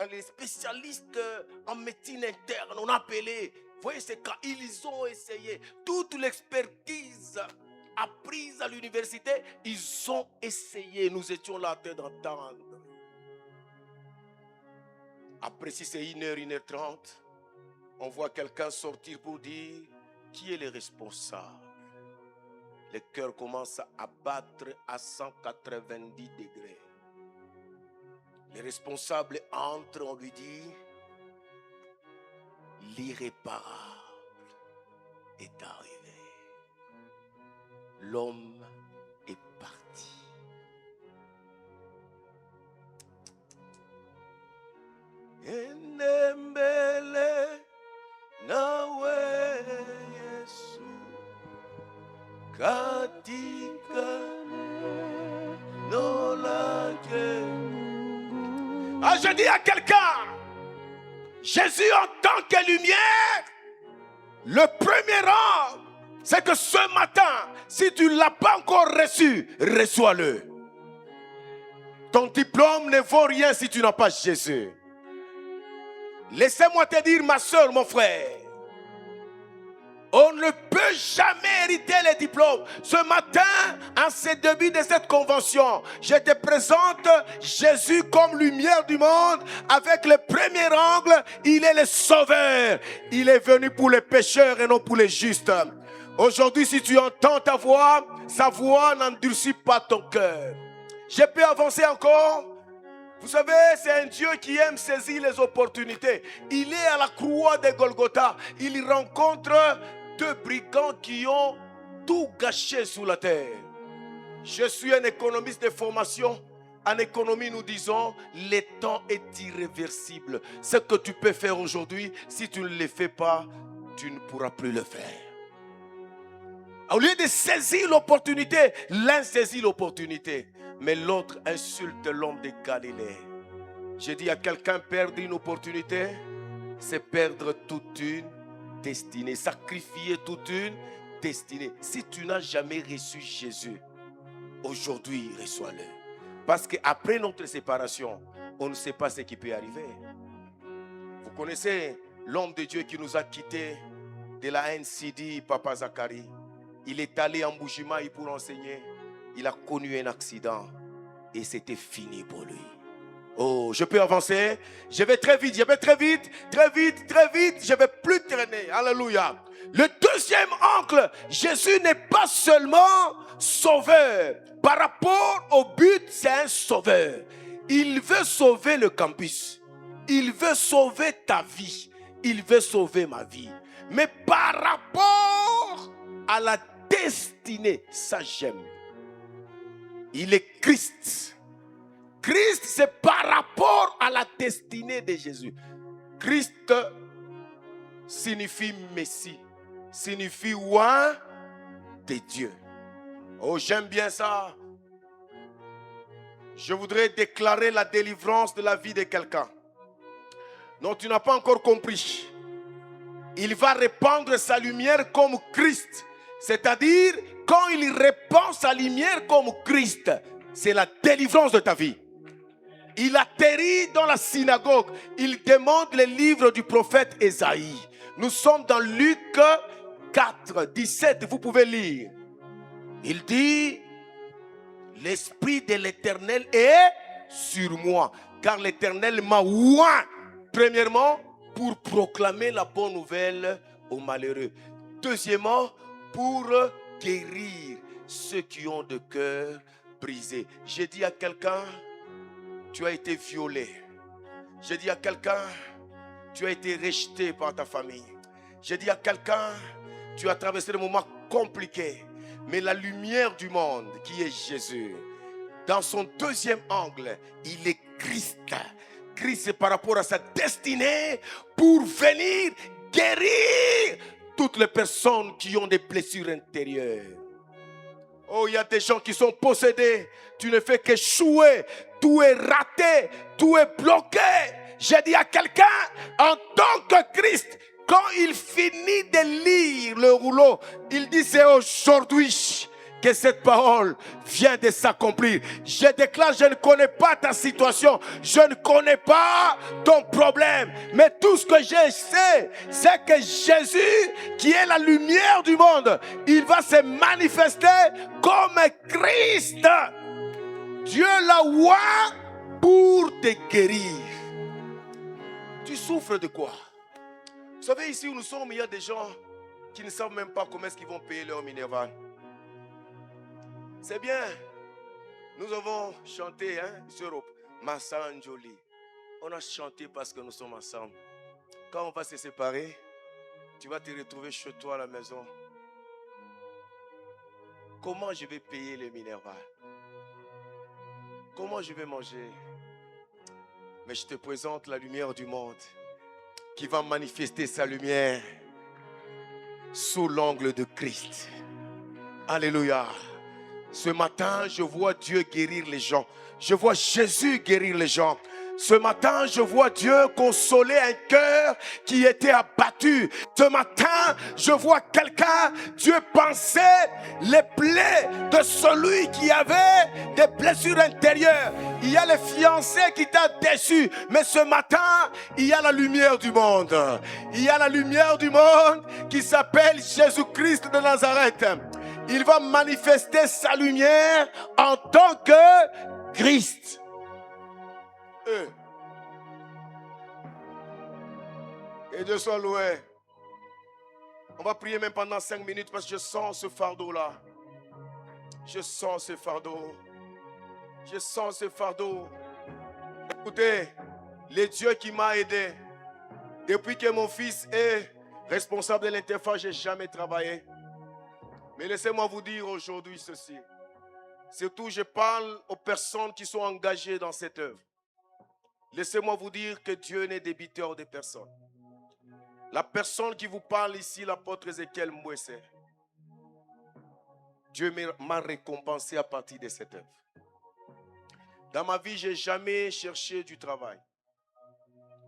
les spécialistes en médecine interne. On a appelé. Vous voyez ces cas, ils ont essayé. Toute l'expertise apprise à l'université, ils ont essayé. Nous étions là en train d'entendre. Après, si c'est 1h, 1h30, on voit quelqu'un sortir pour dire, Qui est le responsable? Le cœur commence à battre à 190 degrés. Le responsable entre, on lui dit, l'irréparable est arrivé. L'homme est parti. Enembele nawe Yesu katika neno lake. Ah, je dis à quelqu'un, Jésus en tant que lumière, le premier rang, c'est que ce matin, si tu ne l'as pas encore reçu, reçois-le. Ton diplôme ne vaut rien si tu n'as pas Jésus. Laissez-moi te dire, ma soeur, mon frère, on ne peut jamais hériter les diplômes. Ce matin, en ce début de cette convention, je te présente Jésus comme lumière du monde. Avec le premier angle, il est le sauveur. Il est venu pour les pécheurs et non pour les justes. Aujourd'hui, si tu entends ta voix, sa voix n'endurcit pas ton cœur. Je peux avancer encore? Vous savez, c'est un Dieu qui aime saisir les opportunités. Il est à la croix de Golgotha. Il rencontre deux brigands qui ont tout gâché sous la terre. Je suis un économiste de formation. En économie, nous disons, le temps est irréversible. Ce que tu peux faire aujourd'hui, si tu ne le fais pas, tu ne pourras plus le faire. Au lieu de saisir l'opportunité, l'un saisit l'opportunité, mais l'autre insulte l'homme de Galilée. Je dis à quelqu'un, perdre une opportunité, c'est perdre toute une destinée, sacrifier toute une destinée. Si tu n'as jamais reçu Jésus, aujourd'hui, reçois-le. Parce qu'après notre séparation, on ne sait pas ce qui peut arriver. Vous connaissez l'homme de Dieu qui nous a quittés de la NCD, Papa Zacharie. Il est allé en Bujimaï pour enseigner. Il a connu un accident et c'était fini pour lui. Oh, je peux avancer? Je vais très vite, je vais très vite. Je ne vais plus traîner. Alléluia. Le deuxième angle, Jésus n'est pas seulement sauveur. Par rapport au but, c'est un sauveur. Il veut sauver le campus. Il veut sauver ta vie. Il veut sauver ma vie. Mais par rapport à la destinée, ça j'aime. Il est Christ. Christ, c'est par rapport à la destinée de Jésus. Christ signifie Messie, signifie oint de Dieu. Oh, j'aime bien ça. Je voudrais déclarer la délivrance de la vie de quelqu'un. Non, tu n'as pas encore compris. Il va répandre sa lumière comme Christ. C'est-à-dire, quand il répand sa lumière comme Christ, c'est la délivrance de ta vie. Il atterrit dans la synagogue. Il demande les livres du prophète Ésaïe. Nous sommes dans Luc 4, 17. Vous pouvez lire. Il dit, l'Esprit de l'Éternel est sur moi. Car l'Éternel m'a oint. Premièrement, pour proclamer la bonne nouvelle aux malheureux. Deuxièmement, pour guérir ceux qui ont de cœur brisé. J'ai dit à quelqu'un, tu as été violé. J'ai dit à quelqu'un, tu as été rejeté par ta famille. J'ai dit à quelqu'un, tu as traversé des moments compliqués. Mais la lumière du monde, qui est Jésus, dans son deuxième angle, il est Christ. Christ, c'est par rapport à sa destinée pour venir guérir toutes les personnes qui ont des blessures intérieures. Oh, il y a des gens qui sont possédés. Tu ne fais qu'échouer. Tout est raté. Tout est bloqué. J'ai dit à quelqu'un, en tant que Christ, quand il finit de lire le rouleau, il dit, c'est aujourd'hui que cette parole vient de s'accomplir. Je déclare, je ne connais pas ta situation, je ne connais pas ton problème, mais tout ce que je sais, c'est que Jésus, qui est la lumière du monde, il va se manifester comme Christ. Dieu l'a oint pour te guérir. Tu souffres de quoi? Vous savez, ici où nous sommes, il y a des gens, qui ne savent même pas comment est-ce qu'ils vont payer leur minerval. C'est bien. Nous avons chanté, sur Massanjoli. On a chanté parce que nous sommes ensemble. Quand on va se séparer, tu vas te retrouver chez toi à la maison. Comment je vais payer les minerval? Comment je vais manger? Mais je te présente la lumière du monde qui va manifester sa lumière sous l'angle de Christ. Alléluia. Ce matin, je vois Dieu guérir les gens. Je vois Jésus guérir les gens. Ce matin, je vois Dieu consoler un cœur qui était abattu. Ce matin, je vois quelqu'un, Dieu pensait les plaies de celui qui avait des blessures intérieures. Il y a les fiancés qui t'ont déçu. Mais ce matin, il y a la lumière du monde. Il y a la lumière du monde qui s'appelle Jésus-Christ de Nazareth. Il va manifester sa lumière en tant que Christ. Et Dieu soit loué. On va prier même pendant 5 minutes parce que je sens ce fardeau-là. Je sens ce fardeau. Je sens ce fardeau. Écoutez, le Dieu qui m'a aidé, depuis que mon fils est responsable de l'interface, je n'ai jamais travaillé. Mais laissez-moi vous dire aujourd'hui ceci. Surtout, je parle aux personnes qui sont engagées dans cette œuvre. Laissez-moi vous dire que Dieu n'est débiteur de personne. La personne qui vous parle ici, l'apôtre Ézéchiel Mbouesse, Dieu m'a récompensé à partir de cette œuvre. Dans ma vie, je n'ai jamais cherché du travail.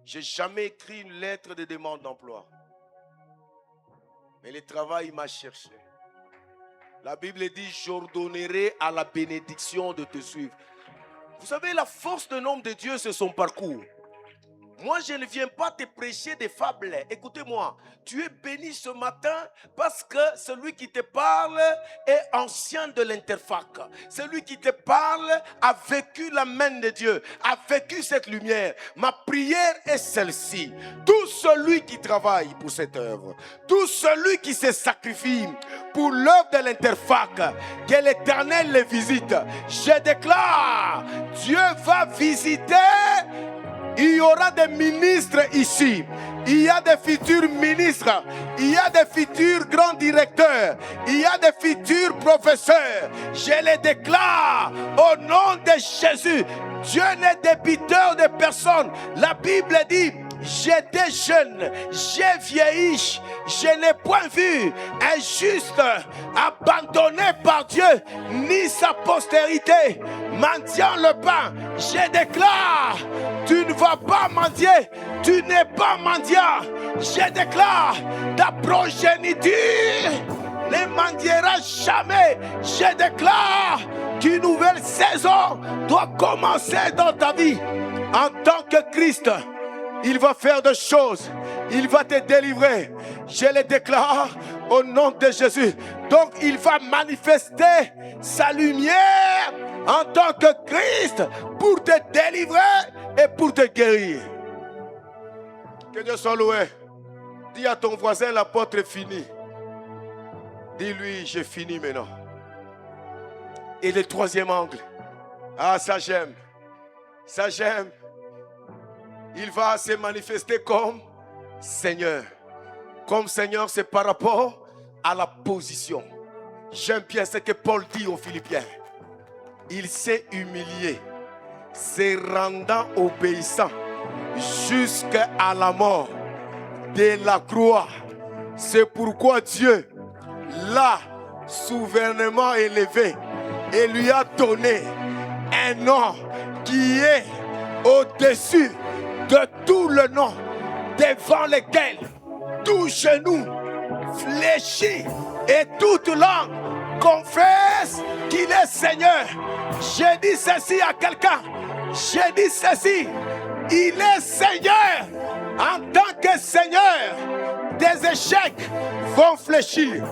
Je n'ai jamais écrit une lettre de demande d'emploi. Mais le travail m'a cherché. La Bible dit, j'ordonnerai à la bénédiction de te suivre. Vous savez, la force d'un homme de Dieu, c'est son parcours. Moi, je ne viens pas te prêcher des fables. Écoutez-moi, tu es béni ce matin parce que celui qui te parle est ancien de l'interfac. Celui qui te parle a vécu la main de Dieu, a vécu cette lumière. Ma prière est celle-ci. Tout celui qui travaille pour cette œuvre, tout celui qui se sacrifie pour l'œuvre de l'interfac, que l'Éternel les visite. Je déclare, Dieu va visiter. Il y aura des ministres ici. Il y a des futurs ministres. Il y a des futurs grands directeurs. Il y a des futurs professeurs. Je les déclare au nom de Jésus. Dieu n'est débiteur de personne. La Bible dit, j'étais jeune, j'ai vieilli, je n'ai point vu un juste abandonné par Dieu, ni sa postérité mendiant le pain. Je déclare, tu ne vas pas mendier, tu n'es pas mendiant. Je déclare, ta progéniture ne mendiera jamais. Je déclare qu'une nouvelle saison doit commencer dans ta vie. En tant que Christ, il va faire des choses. Il va te délivrer. Je le déclare au nom de Jésus. Donc il va manifester sa lumière en tant que Christ pour te délivrer et pour te guérir. Que Dieu soit loué. Dis à ton voisin, la porte est finie. Dis-lui, j'ai fini maintenant. Et le troisième angle. Ah, ça j'aime. Ça j'aime. Il va se manifester comme Seigneur. Comme Seigneur, c'est par rapport à la position. J'aime bien ce que Paul dit aux Philippiens. Il s'est humilié, se rendant obéissant jusqu'à la mort de la croix. C'est pourquoi Dieu l'a souverainement élevé et lui a donné un nom qui est au-dessus de tout le nom, devant lequel tout genou fléchit et toute langue confesse qu'il est Seigneur. J'ai dit ceci à quelqu'un. J'ai dit ceci. Il est Seigneur. En tant que Seigneur, des échecs vont fléchir.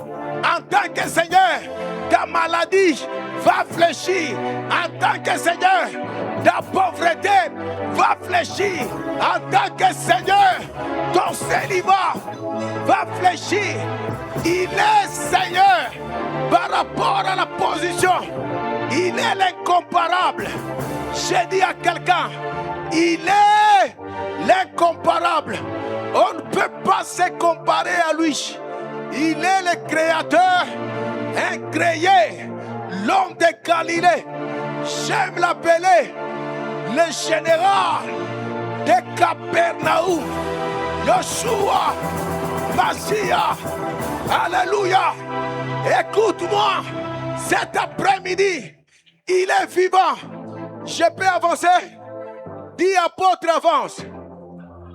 En tant que Seigneur, ta maladie va fléchir en tant que Seigneur. Ta pauvreté va fléchir en tant que Seigneur. Ton célibat va fléchir. Il est Seigneur par rapport à la position. Il est l'incomparable. J'ai dit à quelqu'un, il est l'incomparable. On ne peut pas se comparer à lui. Il est le créateur incréé, l'homme de Galilée. J'aime l'appeler le général de Capernaum. Yeshua, Mashiach. Alléluia. Écoute-moi, cet après-midi, il est vivant. Je peux avancer? Dis apôtre, avance.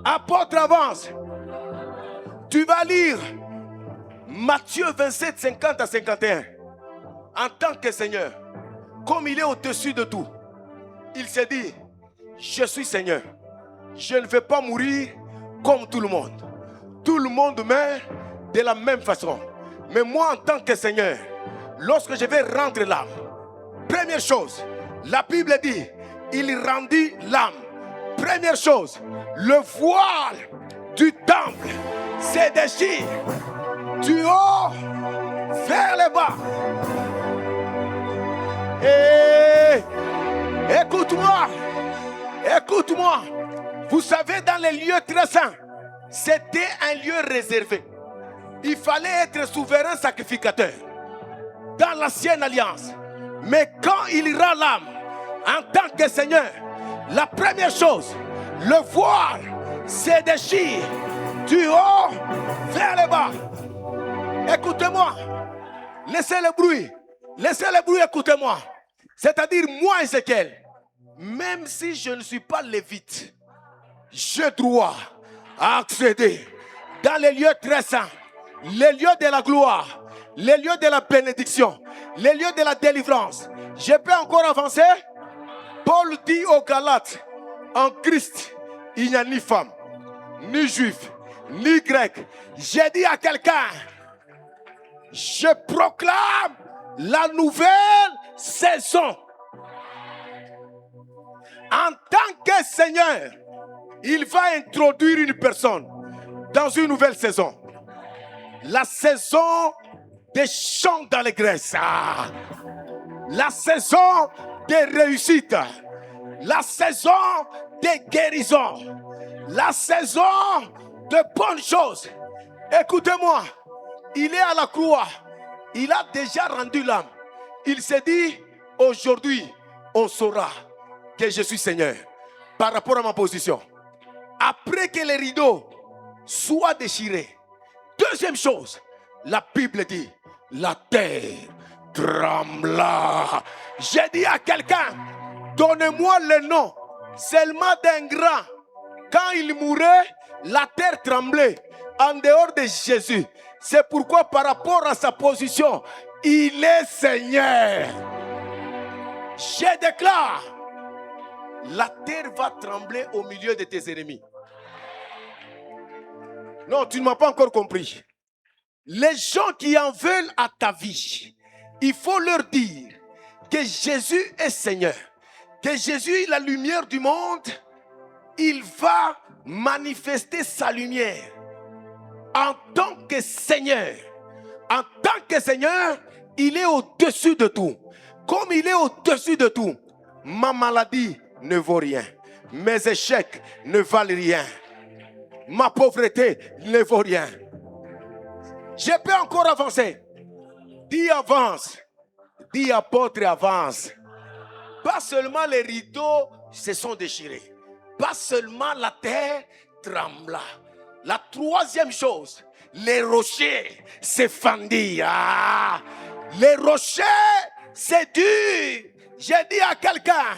Apôtre, avance. Tu vas lire Matthieu 27, 50 à 51. En tant que Seigneur, comme il est au-dessus de tout, il s'est dit, je suis Seigneur. Je ne vais pas mourir comme tout le monde. Tout le monde meurt de la même façon. Mais moi, en tant que Seigneur, lorsque je vais rendre l'âme, première chose, la Bible dit, il rendit l'âme. Première chose, le voile du temple se déchire du haut vers le bas. Et écoute-moi, écoute-moi. Vous savez, dans les lieux très saints, c'était un lieu réservé. Il fallait être souverain sacrificateur dans l'ancienne alliance. Mais quand il rend l'âme en tant que Seigneur, la première chose, le voile se déchire du haut vers le bas. Écoutez-moi, laissez le bruit, écoutez-moi. C'est-à-dire, moi, Ézéchiel, même si je ne suis pas lévite, j'ai droit à accéder dans les lieux très saints, les lieux de la gloire, les lieux de la bénédiction, les lieux de la délivrance. Je peux encore avancer? Paul dit aux Galates, en Christ, il n'y a ni femme, ni juif, ni grec. J'ai dit à quelqu'un, je proclame la nouvelle saison. En tant que Seigneur, il va introduire une personne dans une nouvelle saison. La saison des chants d'allégresse. La saison des réussites. La saison des guérisons. La saison de bonnes choses. Écoutez-moi, il est à la croix. Il a déjà rendu l'âme. Il s'est dit, aujourd'hui, on saura que je suis Seigneur par rapport à ma position. Après que les rideaux soient déchirés, deuxième chose, la Bible dit, la terre trembla. J'ai dit à quelqu'un, donnez-moi le nom seulement d'un grand. Quand il mourait, la terre tremblait en dehors de Jésus. C'est pourquoi par rapport à sa position, il est Seigneur. Je déclare, la terre va trembler au milieu de tes ennemis. Non, tu ne m'as pas encore compris. Les gens qui en veulent à ta vie, il faut leur dire que Jésus est Seigneur, que Jésus est la lumière du monde. Il va manifester sa lumière en tant que Seigneur. En tant que Seigneur, il est au-dessus de tout. Comme il est au-dessus de tout, ma maladie ne vaut rien. Mes échecs ne valent rien. Ma pauvreté ne vaut rien. Je peux encore avancer. Dis avance. Dis apôtre avance. Pas seulement les rideaux se sont déchirés. Pas seulement la terre trembla. La troisième chose, les rochers se fendirent. Les rochers, c'est dur. J'ai dit à quelqu'un,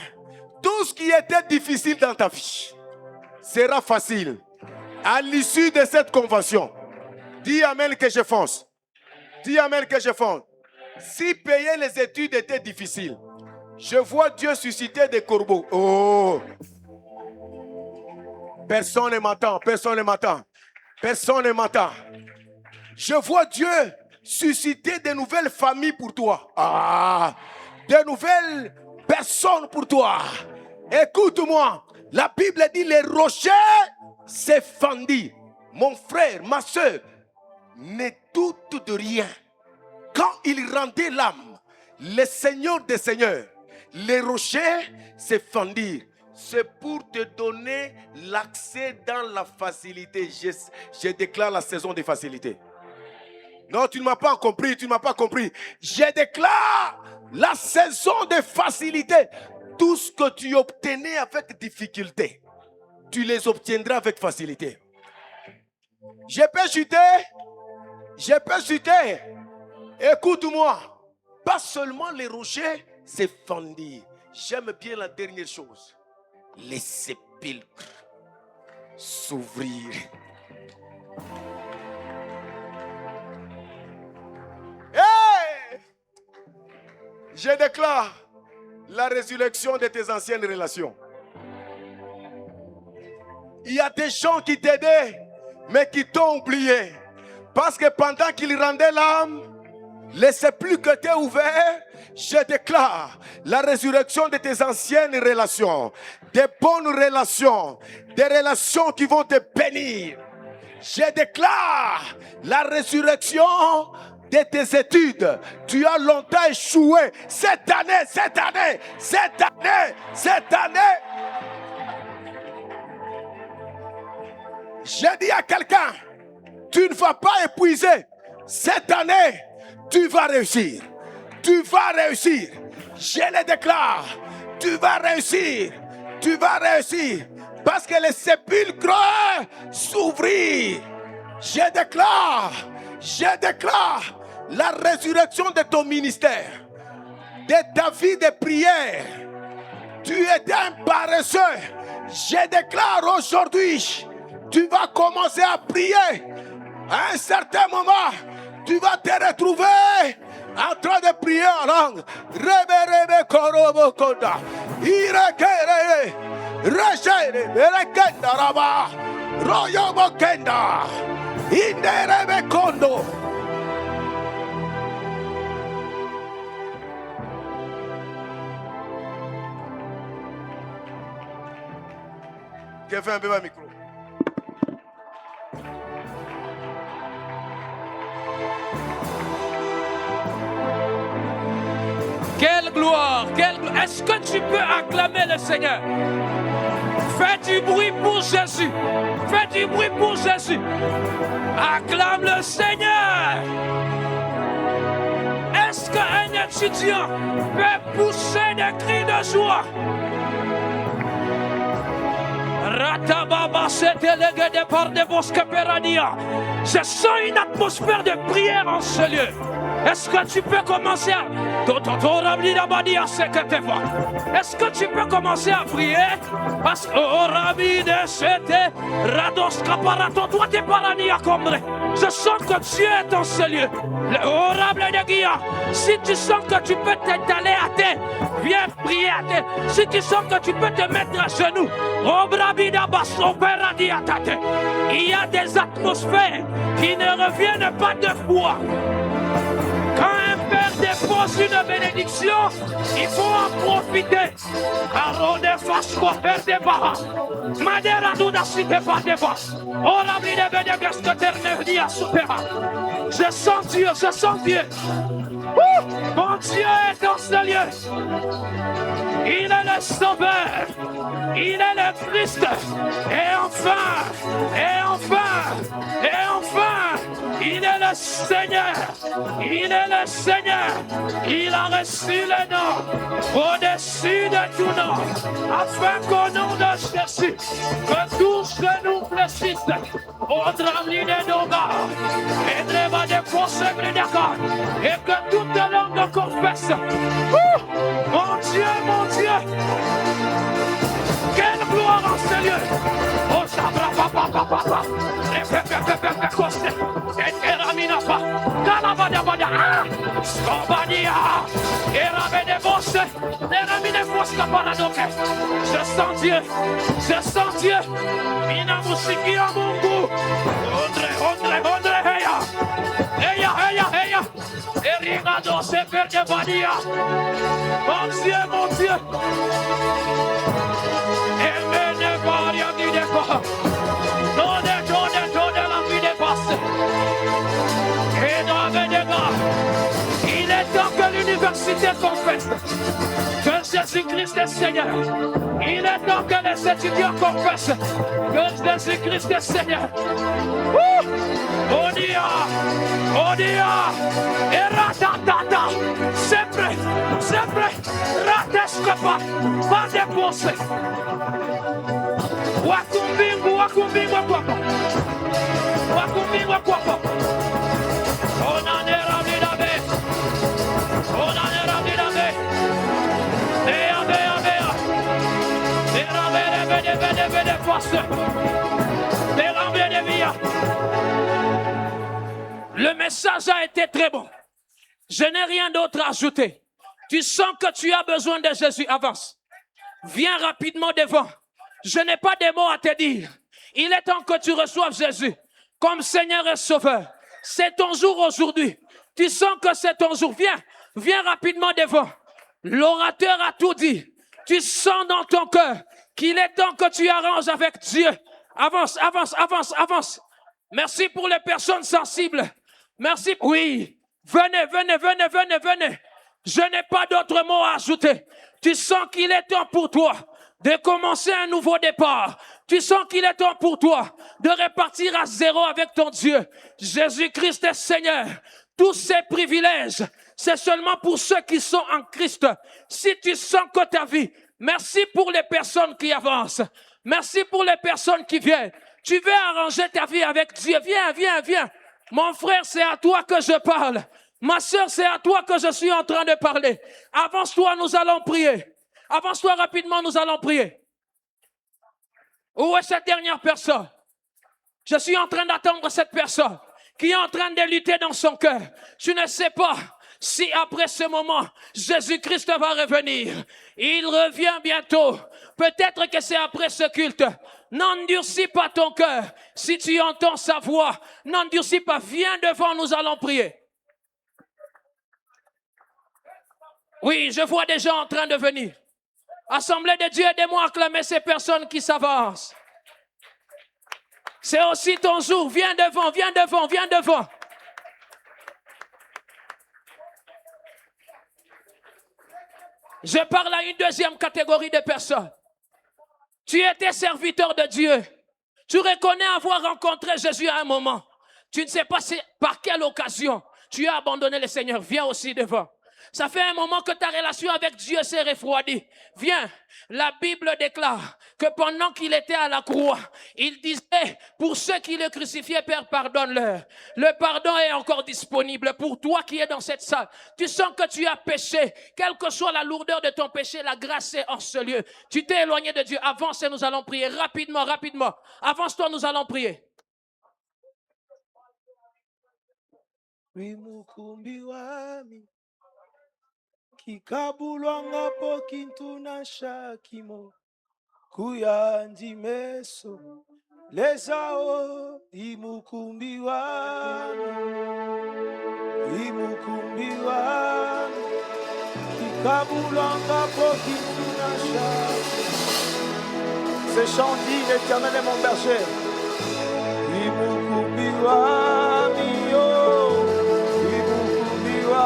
tout ce qui était difficile dans ta vie sera facile. À l'issue de cette convention, dis amen que je fonce. Dis amen que je fonce. Si payer les études était difficile, je vois Dieu susciter des corbeaux. Oh! Personne ne m'entend, personne ne m'entend. Personne ne m'entend. Je vois Dieu susciter de nouvelles familles pour toi. de nouvelles personnes pour toi. Écoute-moi. La Bible dit les rochers se fendit. Mon frère, ma soeur, ne doute de rien. Quand il rendait l'âme, le Seigneur des Seigneurs, les rochers se fendirent. C'est pour te donner l'accès dans la facilité. Je déclare la saison de facilité. Non, tu ne m'as pas compris, tu ne m'as pas compris. Je déclare la saison de facilité. Tout ce que tu obtenais avec difficulté, tu les obtiendras avec facilité. Je peux chuter. Écoute-moi. Pas seulement les rochers se fendirent. J'aime bien la dernière chose. Les sépulcres s'ouvrirent. Hey! Je déclare la résurrection de tes anciennes relations. Il y a des gens qui t'aidaient, mais qui t'ont oublié. Parce que pendant qu'ils rendaient l'âme, les sépulcres étaient ouverts. Je déclare la résurrection de tes anciennes relations. Des bonnes relations. Des relations qui vont te bénir. Je déclare la résurrection de tes études. Tu as longtemps échoué. Cette année. J'ai dit à quelqu'un, tu ne vas pas épuiser. Cette année, tu vas réussir. Tu vas réussir. Je le déclare. Tu vas réussir. Tu vas réussir. Parce que les sépulcres s'ouvrirent. Je déclare la résurrection de ton ministère, de ta vie de prière. Tu étais un paresseux. Je déclare aujourd'hui, tu vas commencer à prier. À un certain moment, tu vas te retrouver en train de prier en langue. Rebe korobo konda. Irekere. Rejere. Berekenda raba. Royobo kenda. Inderebe kondo. Fais un peu un micro. Quelle gloire, quelle gloire. Est-ce que tu peux acclamer le Seigneur? Fais du bruit pour Jésus. Fais du bruit pour Jésus. Acclame le Seigneur. Est-ce qu'un étudiant peut pousser des cris de joie? Je sens une atmosphère de prière en ce lieu. Est-ce que tu peux commencer à... Est-ce que tu peux commencer à prier? Parce que toi t'es parania comme je sens que Dieu est en ce lieu. Si tu sens que tu peux t'étaler à terre, viens prier à terre. Si tu sens que tu peux te mettre à genoux, il y a des atmosphères qui ne reviennent pas de foi. Quand un père dépose une bénédiction, il faut en profiter. Je sens Dieu, je sens Dieu. Mon Dieu est dans ce lieu. Il est le Sauveur. Il est le Christ. Et enfin, il est le Seigneur. Il est le Seigneur. Il a reçu le nom au-dessus de tout nom. Afin qu'au nom de Jésus, que tous genou fléchissent. Au drame de Doga. Et dreva de force et que toute langue confesse. Mon Dieu, mon Dieu. Quelle gloire en ce lieu. Oh, sabra papa papa. Je sens Dieu, je sens Dieu. Mina musiki ya Mungu. Ondre, heya. Heya. Eringa Rado se perde Badia. Mon Dieu. Emene Badia qui dépasse. Donne la vie dépasse. Et dans les dégâts. Il est temps que l'université confesse que Jésus-Christ est Seigneur. Il est temps que les étudiants confessent que Jésus-Christ est Seigneur. Odia, et ratatata, sempre, ratescapa, pas dépenser. Wakumbingu, wakwapa. Onanera didabe. Le message a été très bon. Je n'ai rien d'autre à ajouter. Tu sens que tu as besoin de Jésus, avance. Viens rapidement devant. Je n'ai pas de mots à te dire. Il est temps que tu reçoives Jésus comme Seigneur et Sauveur. C'est ton jour aujourd'hui. Tu sens que c'est ton jour. Viens rapidement devant. L'orateur a tout dit. Tu sens dans ton cœur qu'il est temps que tu arranges avec Dieu. Avance. Merci pour les personnes sensibles. Merci. Oui. Venez. Je n'ai pas d'autres mots à ajouter. Tu sens qu'il est temps pour toi de commencer un nouveau départ. Tu sens qu'il est temps pour toi de repartir à zéro avec ton Dieu. Jésus-Christ est Seigneur. Tous ces privilèges, c'est seulement pour ceux qui sont en Christ. Si tu sens que ta vie, merci pour les personnes qui avancent. Merci pour les personnes qui viennent. Tu veux arranger ta vie avec Dieu. Viens. Mon frère, c'est à toi que je parle. Ma soeur, c'est à toi que je suis en train de parler. Avance-toi, nous allons prier. Avance-toi rapidement, nous allons prier. Où est cette dernière personne? Je suis en train d'attendre cette personne qui est en train de lutter dans son cœur. Tu ne sais pas si après ce moment, Jésus-Christ va revenir. Il revient bientôt. Peut-être que c'est après ce culte. N'endurcis pas ton cœur. Si tu entends sa voix, n'endurcis pas. Viens devant, nous allons prier. Oui, je vois des gens en train de venir. Assemblée de Dieu, aidez-moi à acclamer ces personnes qui s'avancent. C'est aussi ton jour. Viens devant. Je parle à une deuxième catégorie de personnes. Tu étais serviteur de Dieu. Tu reconnais avoir rencontré Jésus à un moment. Tu ne sais pas par quelle occasion tu as abandonné le Seigneur. Viens aussi devant. Ça fait un moment que ta relation avec Dieu s'est refroidie. Viens, la Bible déclare que pendant qu'il était à la croix, il disait, pour ceux qui le crucifiaient, Père, pardonne-leur. Le pardon est encore disponible pour toi qui es dans cette salle. Tu sens que tu as péché. Quelle que soit la lourdeur de ton péché, la grâce est en ce lieu. Tu t'es éloigné de Dieu. Avance et nous allons prier. Rapidement. Avance-toi, nous allons prier. Kikabulwanga po kintuna shakimo kuyandi meso lezao imukumbiwa kikabulwanga po kintuna shakimo. Ce chant dit l'Éternel est mon berger. Imukumbiwa mio imukumbiwa.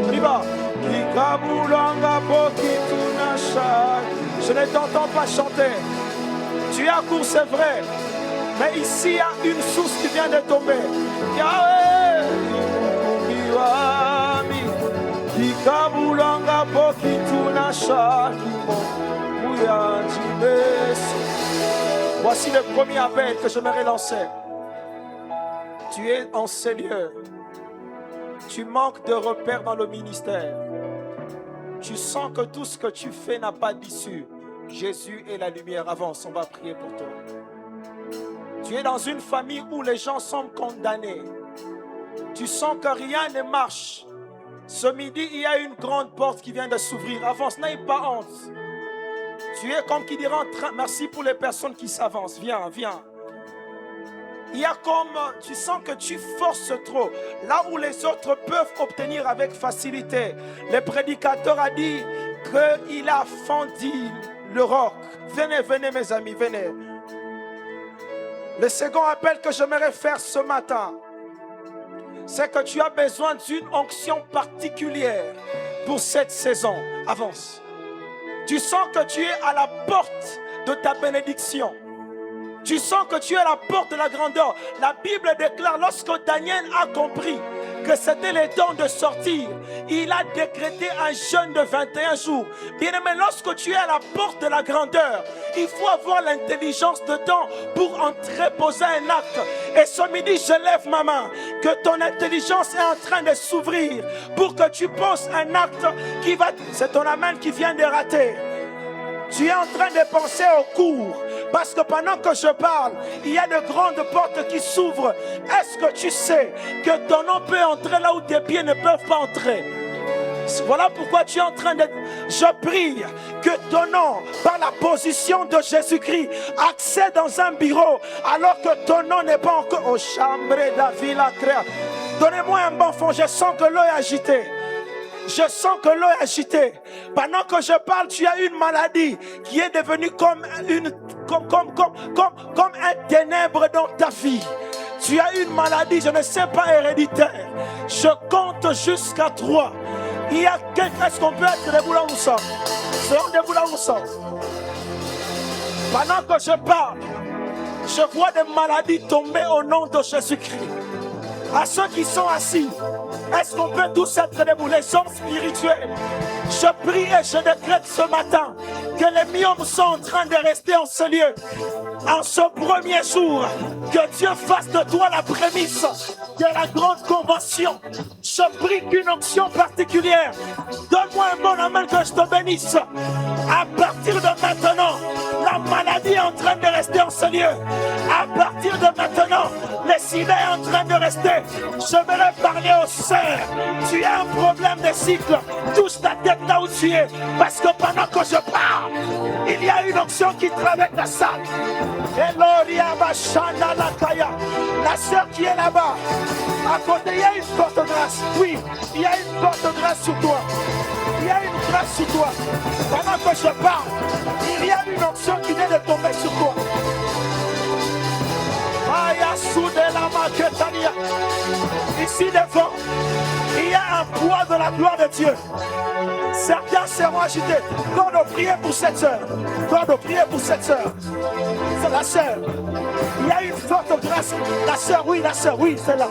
On y va. Je ne t'entends pas chanter. Tu es à court, c'est vrai. Mais ici, il y a une source qui vient de tomber. Yahweh. Voici le premier appel que j'aimerais lancer. Tu es en ces lieux. Tu manques de repères dans le ministère. Tu sens que tout ce que tu fais n'a pas d'issue. Jésus est la lumière. Avance, on va prier pour toi. Tu es dans une famille où les gens sont condamnés. Tu sens que rien ne marche. Ce midi, il y a une grande porte qui vient de s'ouvrir. Avance, n'aie pas honte. Tu es comme qui dirait en train. Merci pour les personnes qui s'avancent. Viens. il y a comme, tu sens que tu forces trop, là où les autres peuvent obtenir avec facilité. Le prédicateur a dit qu'il a fendu le roc. Venez, venez mes amis, venez. Le second appel que j'aimerais faire ce matin, c'est que tu as besoin d'une onction particulière pour cette saison. Avance. Tu sens que tu es à la porte de ta bénédiction. Tu sens que tu es à la porte de la grandeur. La Bible déclare, lorsque Daniel a compris que c'était le temps de sortir, il a décrété un jeûne de 21 jours. Bien-aimé, lorsque tu es à la porte de la grandeur, il faut avoir l'intelligence dedans pour entreposer un acte. Et ce midi, je lève ma main, que ton intelligence est en train de s'ouvrir pour que tu poses un acte qui va... C'est ton amen qui vient de rater. Tu es en train de penser au cours. Parce que pendant que je parle, il y a de grandes portes qui s'ouvrent. Est-ce que tu sais que ton nom peut entrer là où tes pieds ne peuvent pas entrer? Voilà pourquoi tu es en train de... Je prie que ton nom, par la position de Jésus-Christ, accède dans un bureau alors que ton nom n'est pas encore au chambre de la villa créa. Donnez-moi un bon fond, je sens que l'eau est agitée. Je sens que l'eau est agitée. Pendant que je parle, tu as une maladie qui est devenue comme un ténèbre dans ta vie. Tu as une maladie, je ne sais pas, héréditaire. Je compte jusqu'à 3. Il y a quelqu'un, est-ce qu'on peut être debout là où nous sommes? Soyons debout là où nous sommes. Pendant que je parle, je vois des maladies tomber au nom de Jésus-Christ. À ceux qui sont assis, est-ce qu'on peut tous être debout, les hommes spirituels? Je prie et je décrète ce matin que les myomes sont en train de rester en ce lieu. En ce premier jour, que Dieu fasse de toi la prémisse de la grande convention. Je prie qu'une onction particulière. Donne-moi un bon amen que je te bénisse. À partir de maintenant, la maladie est en train de rester en ce lieu. À partir de maintenant, le sida est en train de rester. Je vais parler aux sœurs. Tu as un problème de cycle. Touche ta tête là où tu es. Parce que pendant que je parle, il y a une onction qui traverse la salle. La sœur qui est là-bas, à côté, il y a une forte grâce. Oui, il y a une forte grâce sur toi. Il y a une grâce sur toi. Pendant que je parle, il y a une onction qui vient de tomber sur toi. Ici devant, il y a un poids de la gloire de Dieu. Certains seront agités. Donne prier pour cette sœur. Donne prier pour cette sœur. C'est la sœur. Il y a une forte grâce. La sœur, oui, c'est là.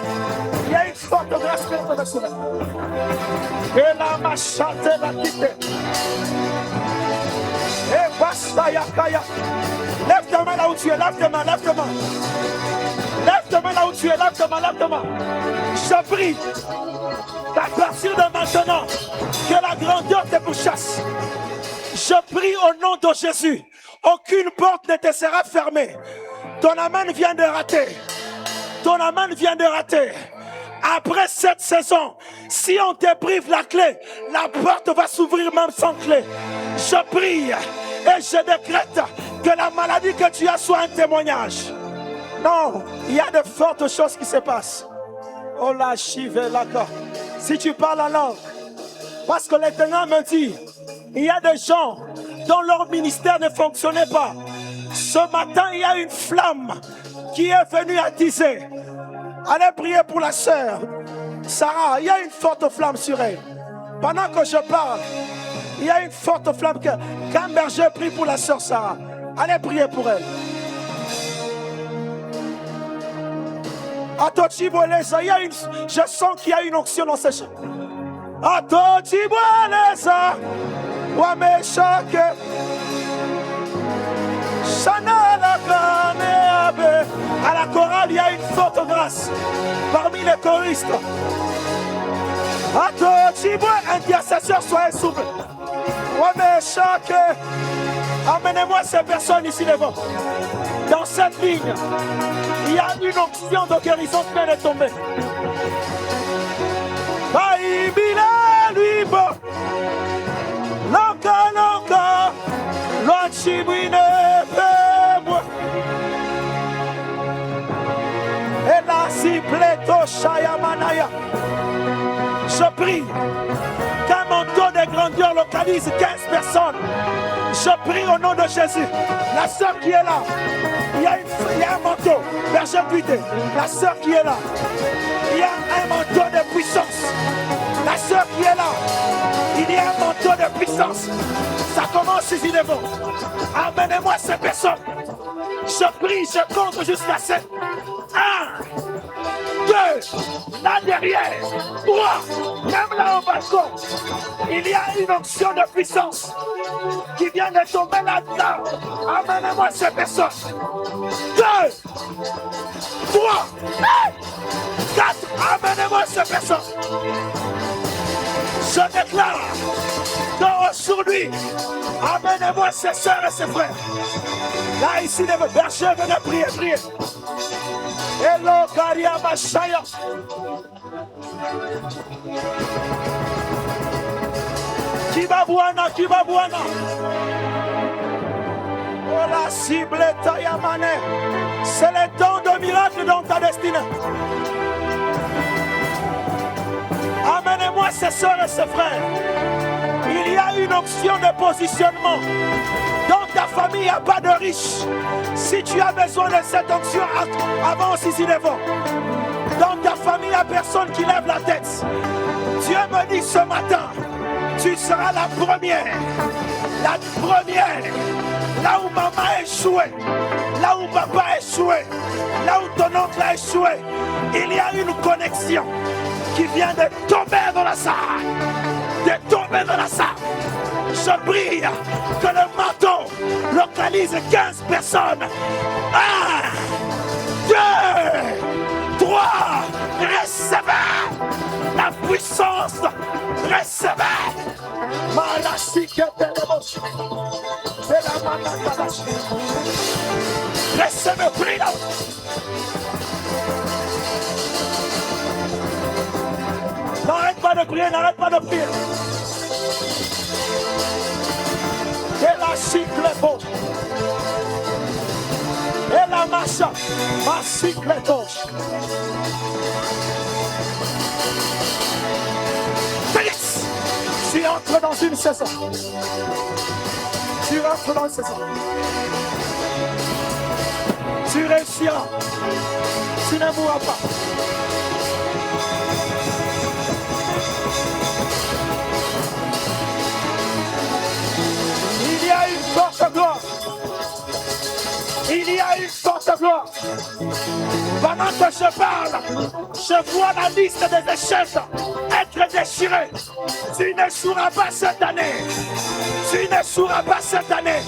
Il y a une forte grâce contre le soleil. Et là, ma chante la quitte. Et basta yakaya. Lève ta main là où tu es. Lève ta main, lève ta main. Lève ta main là où tu es. Lève ta main, lève ta main. Je prie qu'à partir de maintenant, que la grandeur te pourchasse. Je prie au nom de Jésus. Aucune porte ne te sera fermée. Ton amen vient de rater. Ton amen vient de rater. Après cette saison, si on te prive la clé, la porte va s'ouvrir même sans clé. Je prie et je décrète que la maladie que tu as soit un témoignage. Non, il y a de fortes choses qui se passent. Oh la chive là. Si tu parles en langue, parce que l'Éternel me dit, il y a des gens dont leur ministère ne fonctionnait pas. Ce matin, il y a une flamme qui est venue attiser. Allez prier pour la sœur Sarah, il y a une forte flamme sur elle. Pendant que je parle, il y a une forte flamme. Quand Berger prie pour la sœur Sarah, allez prier pour elle. Je sens qu'il y a une onction dans ces chants. À la chorale, il y a une forte grâce parmi les choristes. Intercesseur, soyez souple. Amenez-moi ces personnes ici devant. Dans cette ligne, il y a une onction de guérison qui vient de tomber. Alléluia. Je prie qu'un manteau de grandeur localise 15 personnes. Je prie au nom de Jésus. La sœur qui est là, il y a un manteau. Berger Buité, la sœur qui est là, il y a un manteau de puissance. La sœur qui est là, il y a un manteau de puissance. Ça commence ici devant. Amenez-moi ces personnes. Je prie, je compte jusqu'à 7. 1, 2, là derrière, 3, même là au balcon. Il y a une onction de puissance qui vient de tomber là-dedans. Amenez-moi ces personnes. 2, 3, 4, amenez-moi ces personnes. Je déclare qu'aujourd'hui, amenez-moi ces soeurs et ces frères. Là, ici, les bergers, venez prier, prier. Hello, Karia Machaya. Kibabuana, Kibabuana. Oh, la cible Tayamane. C'est le temps de miracle dans ta destinée. Amenez-moi ces soeurs et ces frères. Il y a une option de positionnement. Dans ta famille, il n'y a pas de riche. Si tu as besoin de cette option, avance ici devant. Dans ta famille, il n'y a personne qui lève la tête. Dieu me dit ce matin, tu seras la première. La première. Là où maman a échoué, là où papa a échoué, là où ton oncle a échoué, il y a une connexion qui vient de tomber dans la salle. De tomber dans la salle. Je prie que le marteau localise 15 personnes. 1, 2, 3, recevez la puissance, recevez. Recevez, prie là. N'arrête pas de prier, n'arrête pas de prier. Et la cycle beau. Et la macha, ma cycle torche. Félix, tu entres dans une saison. Tu rentres dans une saison. Tu réussiras. Tu ne mourras pas. Il y a une forte gloire. Il y a une forte gloire. Pendant que je parle, je vois la liste des échecs être déchirée. Tu n'échoueras pas cette année. Tu n'échoueras pas cette année.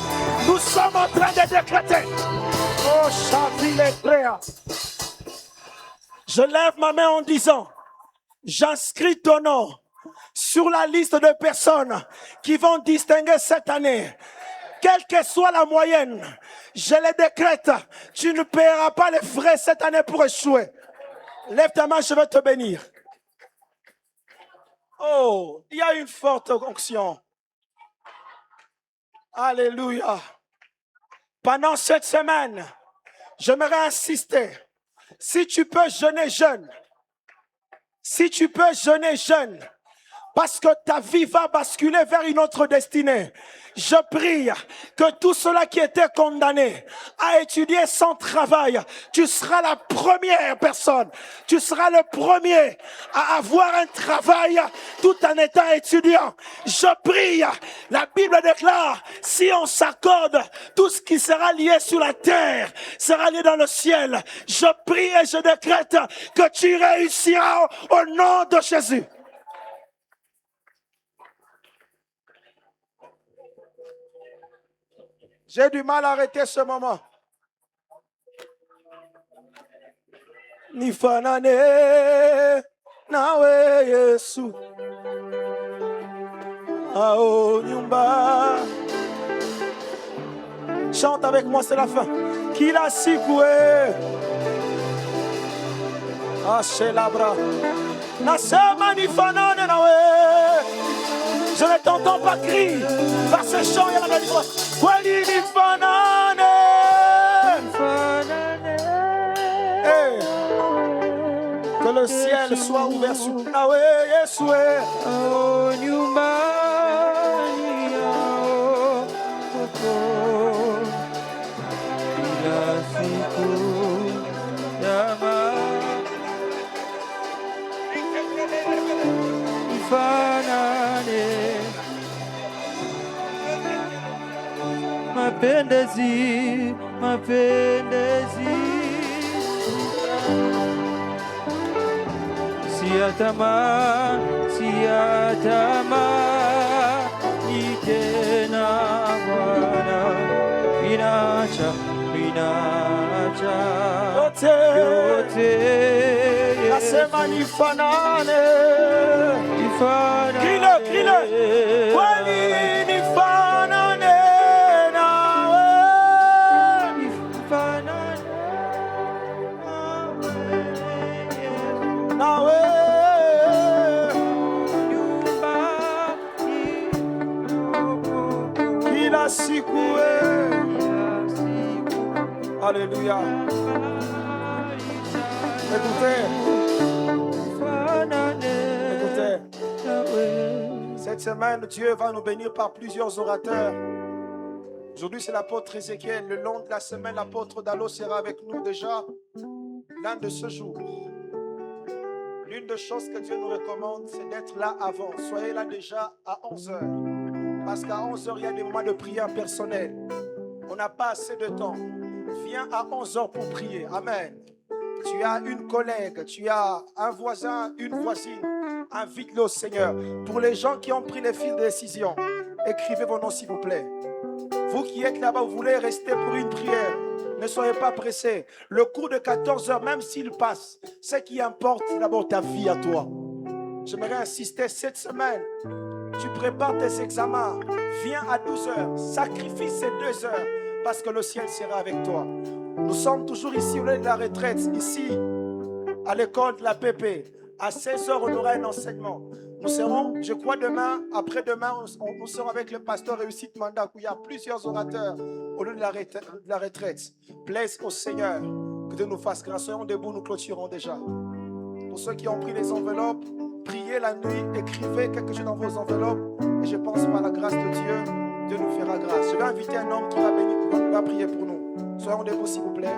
Nous sommes en train de décréter. Oh, Chaville et Préa. Je lève ma main en disant, j'inscris ton nom sur la liste de personnes qui vont distinguer cette année. Quelle que soit la moyenne, je les décrète. Tu ne paieras pas les frais cette année pour échouer. Lève ta main, je vais te bénir. Oh, il y a une forte onction. Alléluia. Pendant cette semaine, j'aimerais insister. Si tu peux jeûner jeune, si tu peux jeûner jeune, parce que ta vie va basculer vers une autre destinée. Je prie que tous ceux-là qui étaient condamnés à étudier sans travail, tu seras la première personne. Tu seras le premier à avoir un travail tout en étant étudiant. Je prie, la Bible déclare, si on s'accorde, tout ce qui sera lié sur la terre sera lié dans le ciel. Je prie et je décrète que tu réussiras au nom de Jésus. J'ai du mal à arrêter ce moment. Nifanane nawe Yesu ao nyumba. Chante avec moi, c'est la fin. Kila sikwe ashelabra nasema nifanane nawe. Je ne t'entends pas crier. Par ce chant, il y a la voix. Que le ciel soit voix ouverte sur Nawe, Yesue. Oh, nyumbani yao huko kila siku ifanane mapendezi siyatamani tena Bwana, inacha yote Nasema nifanane. Kile kweli nifanane nawe. Nawe kila siku. Alléluia. Écoutez. Cette semaine, Dieu va nous bénir par plusieurs orateurs. Aujourd'hui, c'est l'apôtre Ézéchiel. Le long de la semaine, l'apôtre Dalo sera avec nous déjà l'un de ce jour. L'une des choses que Dieu nous recommande, c'est d'être là avant. Soyez là déjà à 11h. Parce qu'à 11h, il y a des moments de prière personnelle. On n'a pas assez de temps. Viens à 11h pour prier. Amen. Tu as une collègue, tu as un voisin, une voisine. Invite-le au Seigneur. Pour les gens qui ont pris les fils de décision, écrivez vos noms s'il vous plaît. Vous qui êtes là-bas, vous voulez rester pour une prière, ne soyez pas pressés. Le cours de 14h, même s'il passe, ce qui importe, c'est d'abord ta vie à toi. J'aimerais insister cette semaine. Tu prépares tes examens. Viens à 12h. Sacrifie ces 2 heures parce que le ciel sera avec toi. Nous sommes toujours ici au lieu de la retraite, ici à l'école de la PP. À 16h, on aura un enseignement. Nous serons, je crois, demain, après-demain, nous serons avec le pasteur Réussite Mandat, où il y a plusieurs orateurs au lieu de la retraite. Plaise au Seigneur que Dieu nous fasse grâce. Soyons debout, nous clôturons déjà. Pour ceux qui ont pris les enveloppes, priez la nuit, écrivez quelque chose dans vos enveloppes. Et je pense par la grâce de Dieu, Dieu nous fera grâce. Je vais inviter un homme qui va prier pour nous. Soyons debout, s'il vous plaît.